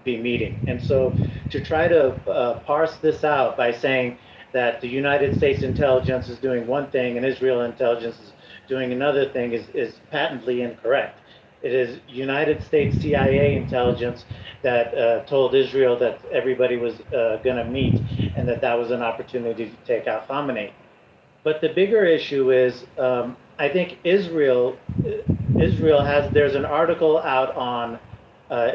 be meeting. And so to try to parse this out by saying that the United States intelligence is doing one thing and Israel intelligence is doing another thing is patently incorrect. It is United States CIA intelligence that told Israel that everybody was going to meet and that was an opportunity to take out Khamenei. But the bigger issue is, I think Israel has, there's an article out on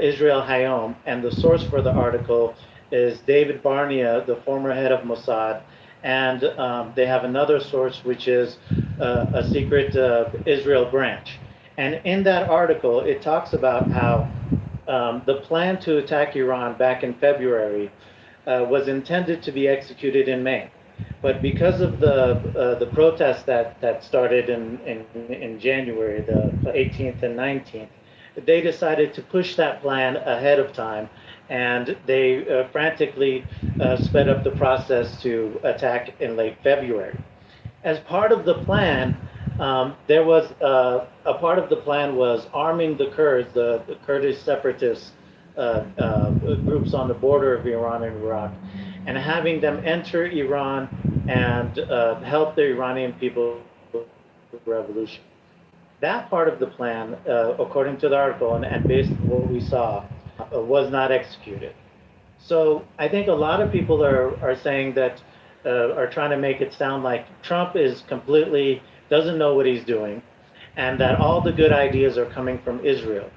Israel Hayom, and the source for the article is David Barnea, the former head of Mossad, and they have another source which is a secret Israel branch. And in that article, it talks about how the plan to attack Iran back in February was intended to be executed in May. But because of the protests that started in January, the 18th and 19th, they decided to push that plan ahead of time, and they frantically sped up the process to attack in late February. As part of the plan, there was a part of the plan was arming the Kurds, the Kurdish separatist groups on the border of Iran and Iraq, and having them enter Iran and help the Iranian people revolution. That part of the plan, according to the article and based on what we saw, was not executed. So I think a lot of people are saying that, are trying to make it sound like Trump is completely, doesn't know what he's doing, and that all the good ideas are coming from Israel.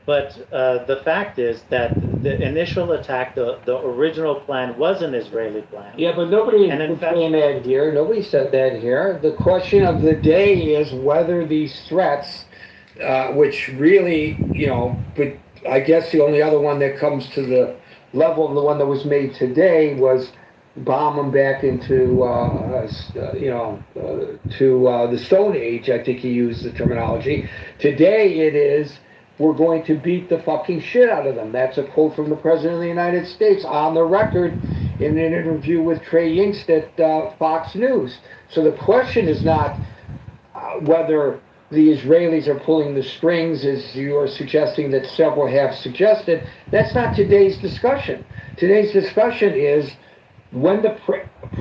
But the fact is that the initial attack, the original plan was an Israeli plan. Yeah, but nobody is saying that here. Nobody said that here. The question of the day is whether these threats, which really, but I guess the only other one that comes to the level of the one that was made today was bomb them back into, to the Stone Age. I think he used the terminology. Today it is, we're going to beat the fucking shit out of them. That's a quote from the President of the United States on the record in an interview with Trey Yingst at Fox News. So the question is not whether the Israelis are pulling the strings, as you are suggesting that several have suggested. That's not today's discussion. Today's discussion is when the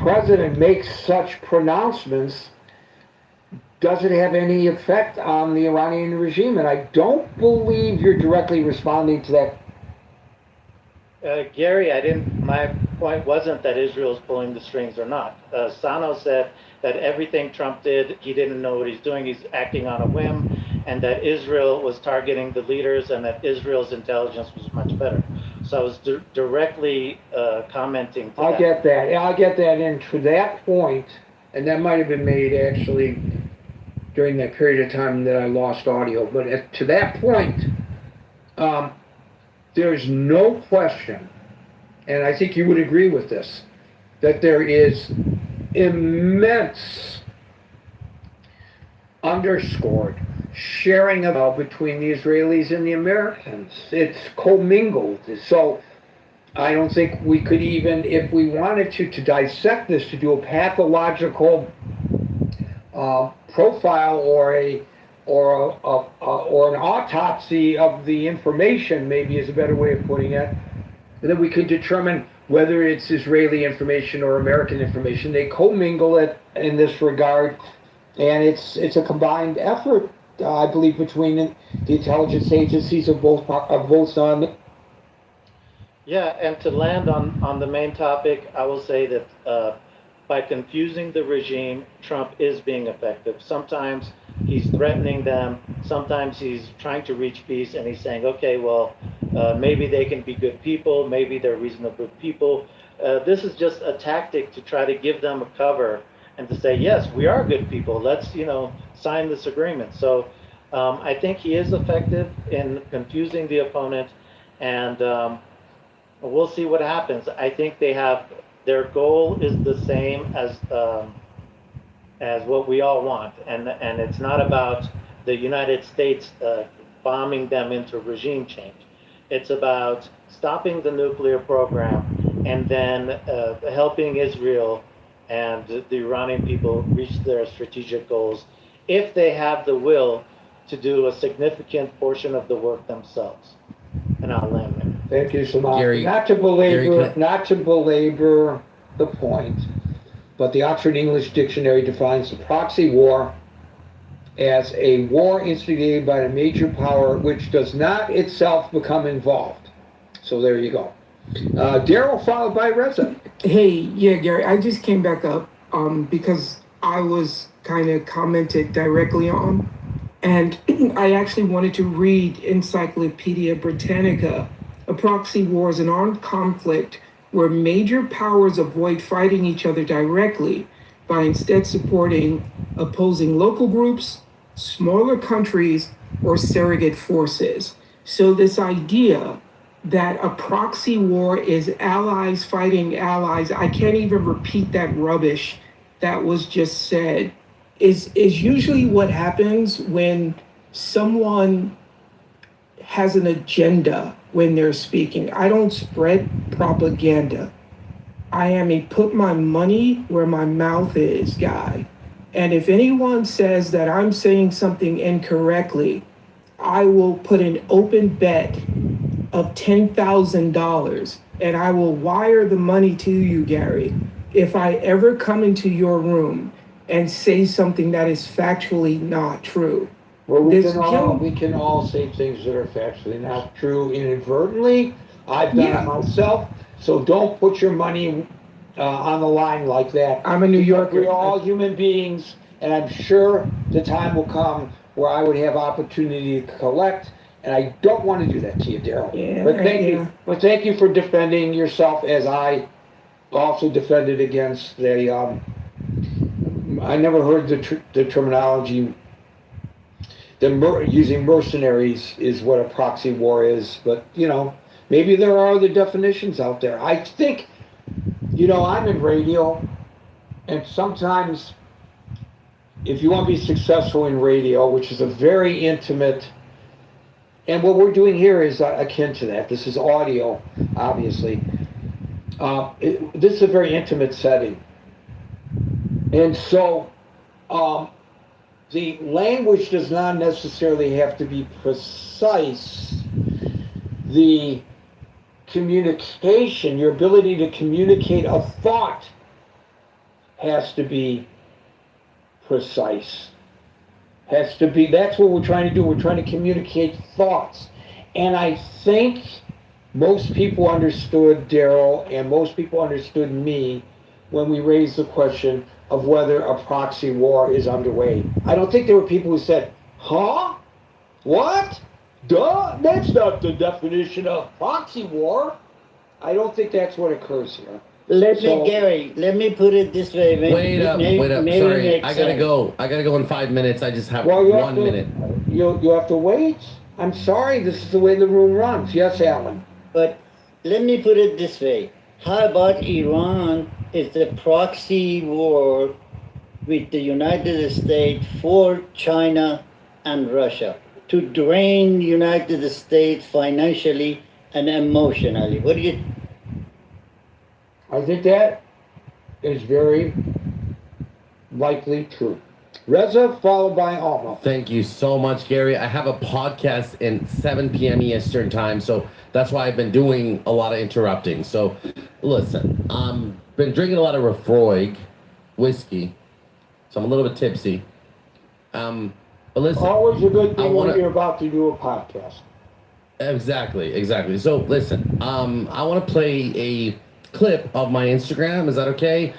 president makes such pronouncements, does it have any effect on the Iranian regime? And I don't believe you're directly responding to that. Gary, my point wasn't that Israel's pulling the strings or not. Sano said that everything Trump did, he didn't know what he's doing, he's acting on a whim, and that Israel was targeting the leaders and that Israel's intelligence was much better. So I was directly commenting to I'll get that. I'll get that. And to that point, and that might have been made actually during that period of time that I lost audio, but to that point, there's no question, and I think you would agree with this, that there is immense underscored sharing of between the Israelis and the Americans. It's commingled. So I don't think we could even, if we wanted to dissect this, to do a pathological profile or an autopsy of the information, maybe is a better way of putting it, and then we could determine whether it's Israeli information or American information. They commingle it in this regard, and it's a combined effort, I believe, between the intelligence agencies of both on. Yeah, and to land on the main topic, I will say that by confusing the regime, Trump is being effective. Sometimes he's threatening them, sometimes he's trying to reach peace, and he's saying, okay, well, maybe they can be good people, maybe they're reasonable people. This is just a tactic to try to give them a cover and to say, yes, we are good people, let's, sign this agreement. So I think he is effective in confusing the opponent, and we'll see what happens. I think their goal is the same as as what we all want, and it's not about the United States bombing them into regime change. It's about stopping the nuclear program and then helping Israel and the Iranian people reach their strategic goals if they have the will to do a significant portion of the work themselves. And I'll land there. Thank you so much. Gary- Not to belabor the point, but the Oxford English Dictionary defines the proxy war as a war instigated by a major power which does not itself become involved. So there you go. Daryl, followed by Reza. Hey, yeah, Gary, I just came back up because I was kind of commented directly on, and I actually wanted to read Encyclopedia Britannica. A proxy war is an armed conflict where major powers avoid fighting each other directly by instead supporting opposing local groups, smaller countries, or surrogate forces. So this idea that a proxy war is allies fighting allies, I can't even repeat that rubbish that was just said, is usually what happens when someone has an agenda when they're speaking. I don't spread propaganda. I am a put my money where my mouth is guy. And if anyone says that I'm saying something incorrectly, I will put an open bet of $10,000 and I will wire the money to you, Gary, if I ever come into your room and say something that is factually not true. Well, we can all say things that are factually not true inadvertently. I've done it myself. So don't put your money on the line like that. I'm a New Yorker. We're all human beings, and I'm sure the time will come where I would have opportunity to collect, and I don't want to do that to you, Daryl. Yeah, but thank you. But thank you for defending yourself, as I also defended against the. I never heard the terminology. Using mercenaries is what a proxy war is, but maybe there are other definitions out there. I think, I'm in radio, and sometimes if you want to be successful in radio, which is a very intimate, and what we're doing here is akin to that. This is audio, obviously. This is a very intimate setting. And so, the language does not necessarily have to be precise. The communication, your ability to communicate a thought has to be precise. That's what we're trying to do. We're trying to communicate thoughts. And I think most people understood Daryl and most people understood me when we raised the question of whether a proxy war is underway. I don't think there were people who said, huh? What? Duh, that's not the definition of proxy war. I don't think that's what occurs here. Gary, let me put it this way. Wait up. Sorry, I gotta go. I gotta go in 5 minutes. I just have 1 minute. You have to wait? I'm sorry, this is the way the room runs. Yes, Alan. But let me put it this way. How about Iran is the proxy war with the United States for China and Russia to drain the United States financially and emotionally? What do you? I think that is very likely true. Reza, followed by Alma. Thank you so much, Gary. I have a podcast in 7 p.m. Eastern time, so that's why I've been doing a lot of interrupting. So, listen, been drinking a lot of Lafroig whiskey, so I'm a little bit tipsy. But listen, always a good thing when you're about to do a podcast. Exactly. So, listen, I want to play a clip of my Instagram. Is that okay?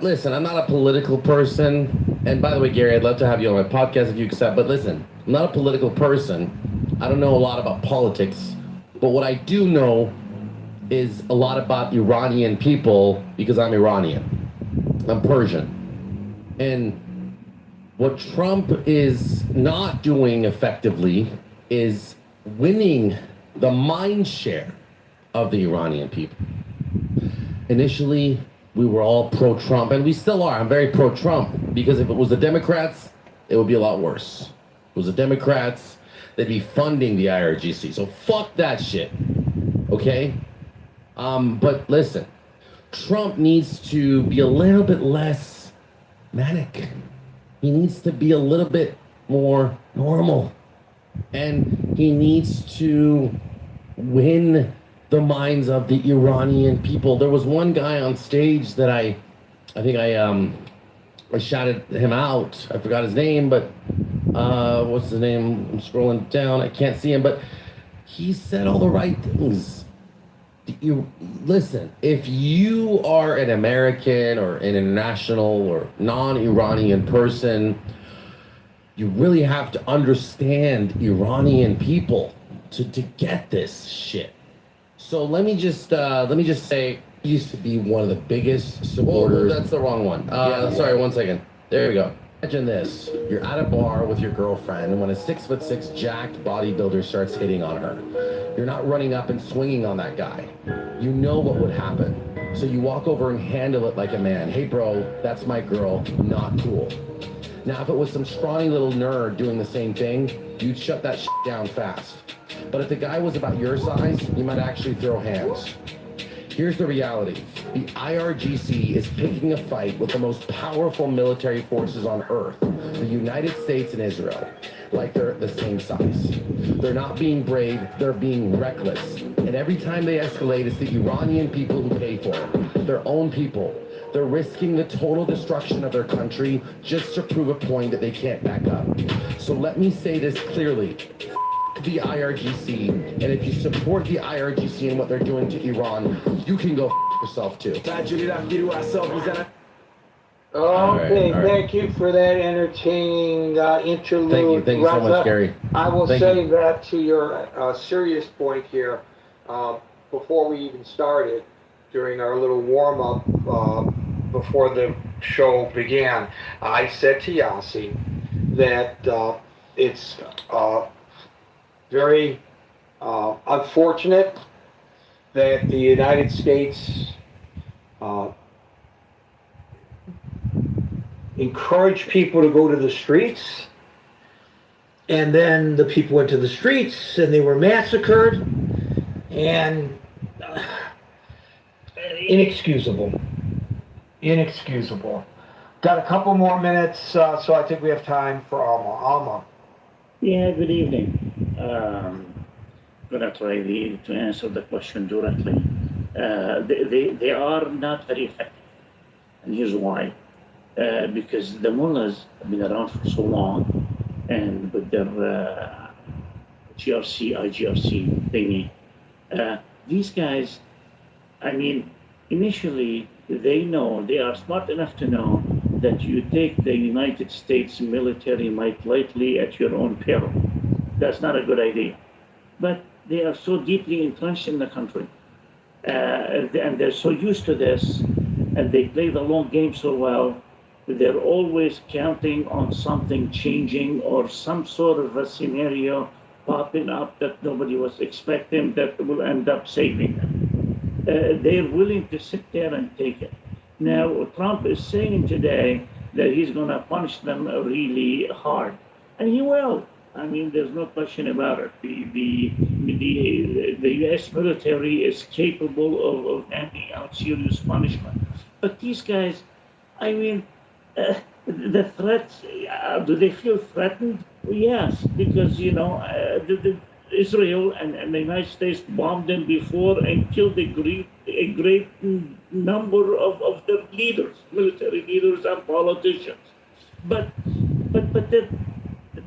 Listen, I'm not a political person, and by the way, Gary, I'd love to have you on my podcast if you accept, but listen, I'm not a political person. I don't know a lot about politics, but what I do know is a lot about Iranian people because I'm Iranian. I'm Persian. And what Trump is not doing effectively is winning the mind share of the Iranian people. Initially, we were all pro-Trump, and we still are. I'm very pro-Trump, because if it was the Democrats, it would be a lot worse. If it was the Democrats, they'd be funding the IRGC. So fuck that shit, okay? But listen, Trump needs to be a little bit less manic. He needs to be a little bit more normal. And he needs to win the minds of the Iranian people. There was one guy on stage that I shouted him out. I forgot his name, but what's his name? I'm scrolling down. I can't see him, but he said all the right things. Listen, if you are an American or an international or non-Iranian person, you really have to understand Iranian people to get this shit. So let me just say, he used to be one of the biggest supporters. That's the wrong one. Sorry, 1 second. There we go. Imagine this. You're at a bar with your girlfriend when a 6'6" jacked bodybuilder starts hitting on her. You're not running up and swinging on that guy. You know what would happen. So you walk over and handle it like a man. Hey bro, that's my girl. Not cool. Now if it was some scrawny little nerd doing the same thing, you'd shut that shit down fast. But if the guy was about your size, you might actually throw hands. Here's the reality. The IRGC is picking a fight with the most powerful military forces on earth, the United States and Israel, like they're the same size. They're not being brave, they're being reckless. And every time they escalate, it's the Iranian people who pay for it, their own people. They're risking the total destruction of their country just to prove a point that they can't back up. So let me say this clearly. The IRGC, and if you support the IRGC and what they're doing to Iran, you can go yourself too. Okay, All right. thank you for that entertaining interlude. Thank you so much, Gary. I will Thank say you. that to your serious point here, before we even started, during our little warm-up before the show began, I said to Yossi that it's very unfortunate that the United States encouraged people to go to the streets, and then the people went to the streets and they were massacred, and inexcusable. Got a couple more minutes, so I think we have time for Alma. Yeah, good evening. Gonna try to answer the question directly. They are not very effective, and here's why. Because the mullahs have been around for so long, and with their GRC, IGRC thingy, these guys, I mean, initially they are smart enough to know that you take the United States military might lightly at your own peril. That's not a good idea. But they are so deeply entrenched in the country, and they're so used to this, and they play the long game so well, they're always counting on something changing or some sort of a scenario popping up that nobody was expecting that will end up saving them. They're willing to sit there and take it. Now, Trump is saying today that he's going to punish them really hard, and he will. I mean, there's no question about it. The U.S. military is capable of handing out serious punishment. But these guys, I mean, the threats, do they feel threatened? Yes, because, Israel and the United States bombed them before and killed a great number of their leaders, military leaders and politicians. But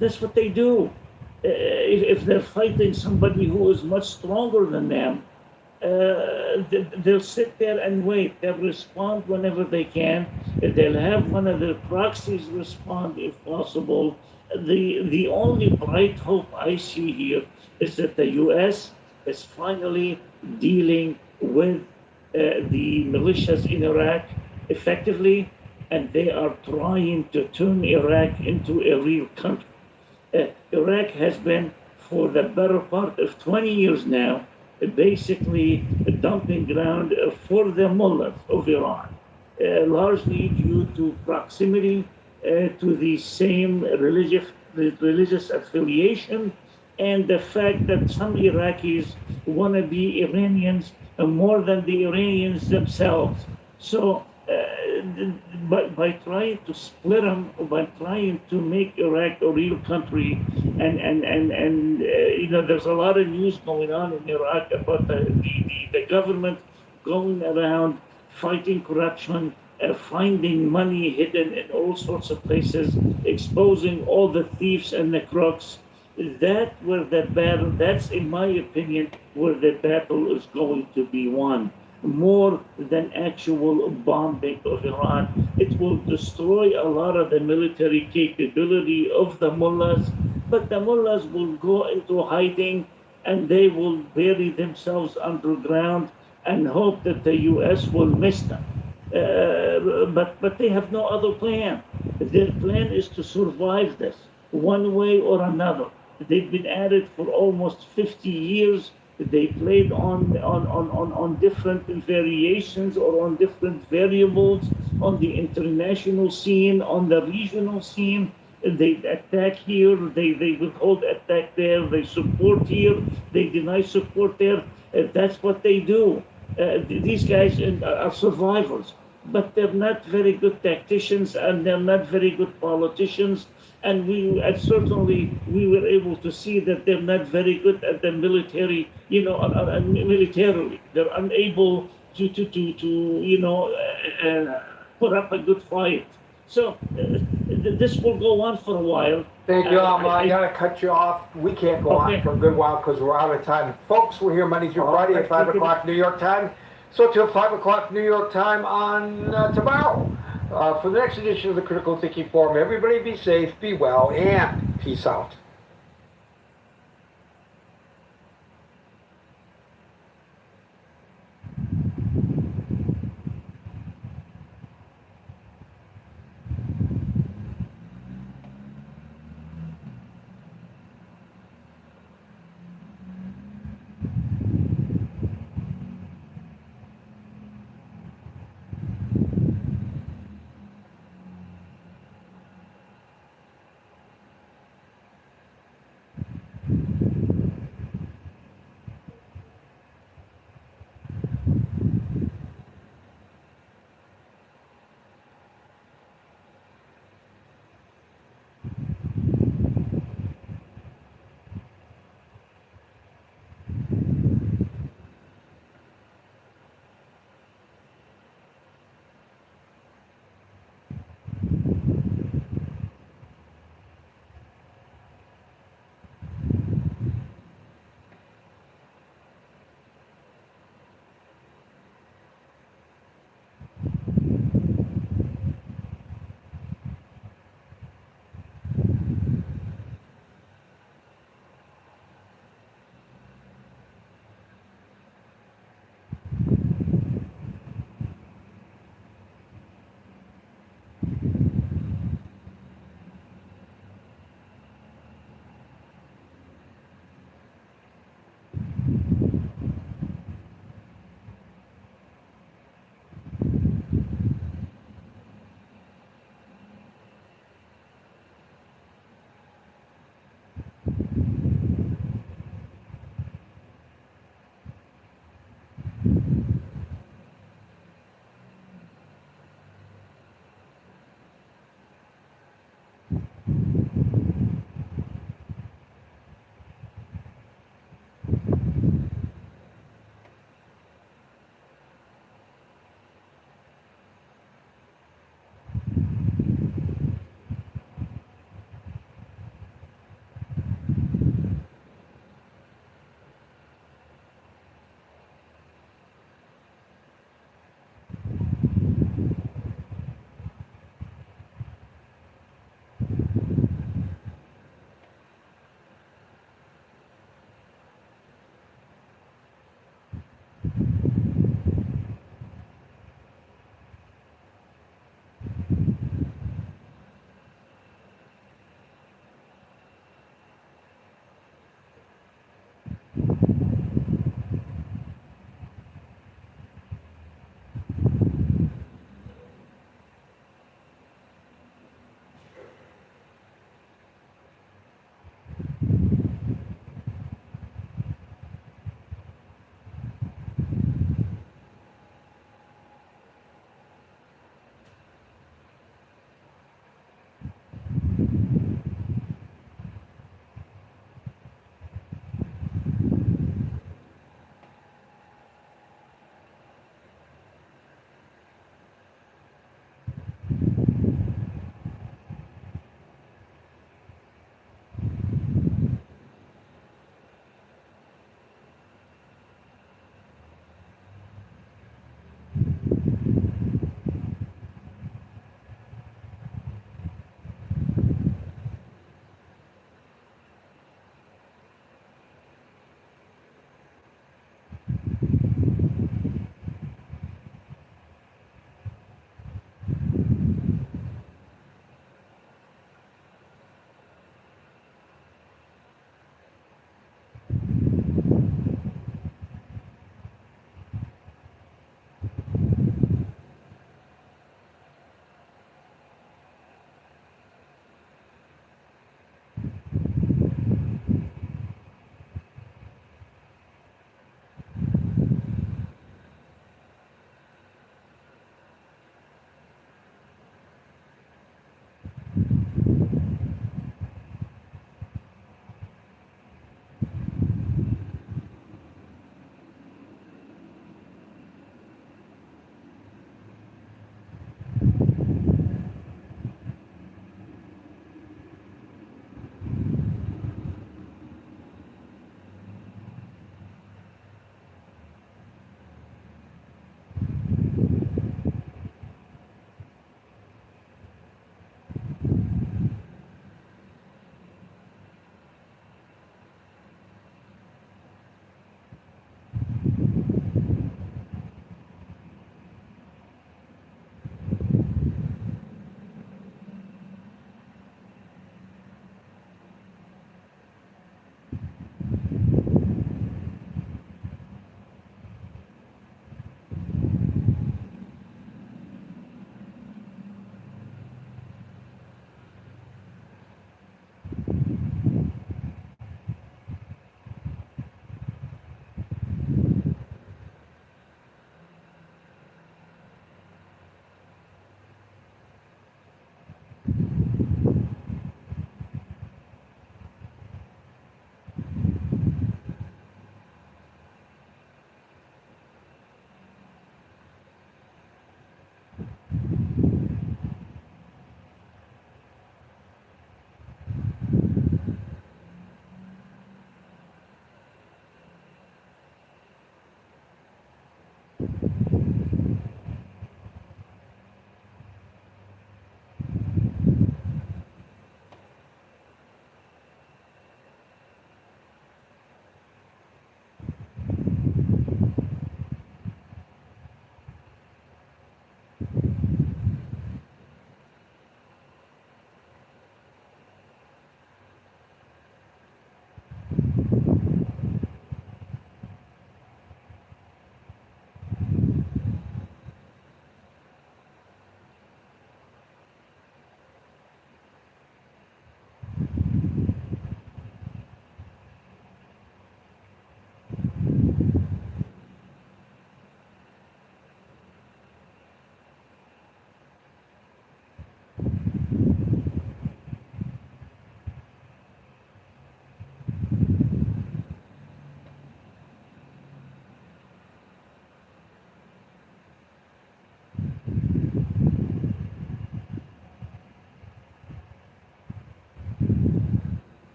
that's what they do. If they're fighting somebody who is much stronger than them, they'll sit there and wait. They'll respond whenever they can. They'll have one of their proxies respond if possible. The only bright hope I see here is that the U.S. is finally dealing with the militias in Iraq effectively, and they are trying to turn Iraq into a real country. Iraq has been, for the better part of 20 years now, basically a dumping ground for the mullahs of Iran. largely due to proximity to the same religious affiliation, and the fact that some Iraqis want to be Iranians more than the Iranians themselves. So, by trying to split them, by trying to make Iraq a real country, and there's a lot of news going on in Iraq about the government going around fighting corruption, finding money hidden in all sorts of places, exposing all the thieves and the crooks. That's in my opinion, where the battle is going to be won. More than actual bombing of Iran. It will destroy a lot of the military capability of the mullahs, but the mullahs will go into hiding and they will bury themselves underground and hope that the U.S. will miss them. But they have no other plan. Their plan is to survive this one way or another. They've been at it for almost 50 years. They played on different variations or on different variables on the international scene, on the regional scene. They attack here, they withhold attack there, they support here, they deny support there. That's what they do. These guys are survivors, but they're not very good tacticians and they're not very good politicians. And certainly we were able to see that they're not very good at the military, militarily. They're unable to put up a good fight. So this will go on for a while. Thank you, I gotta cut you off. We can't go on for a good while because we're out of time. Folks, we're here Monday through Friday at 5 o'clock New York time. So till 5 o'clock New York time on tomorrow. For the next edition of the Critical Thinking Forum, everybody be safe, be well, and peace out.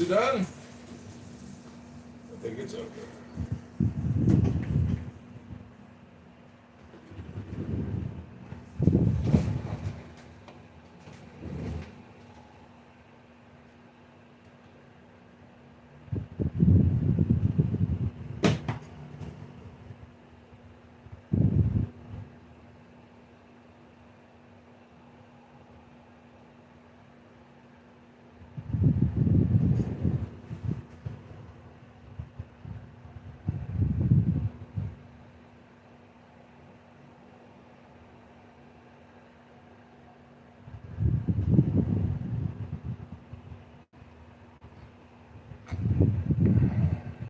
Is it done? I think it's over.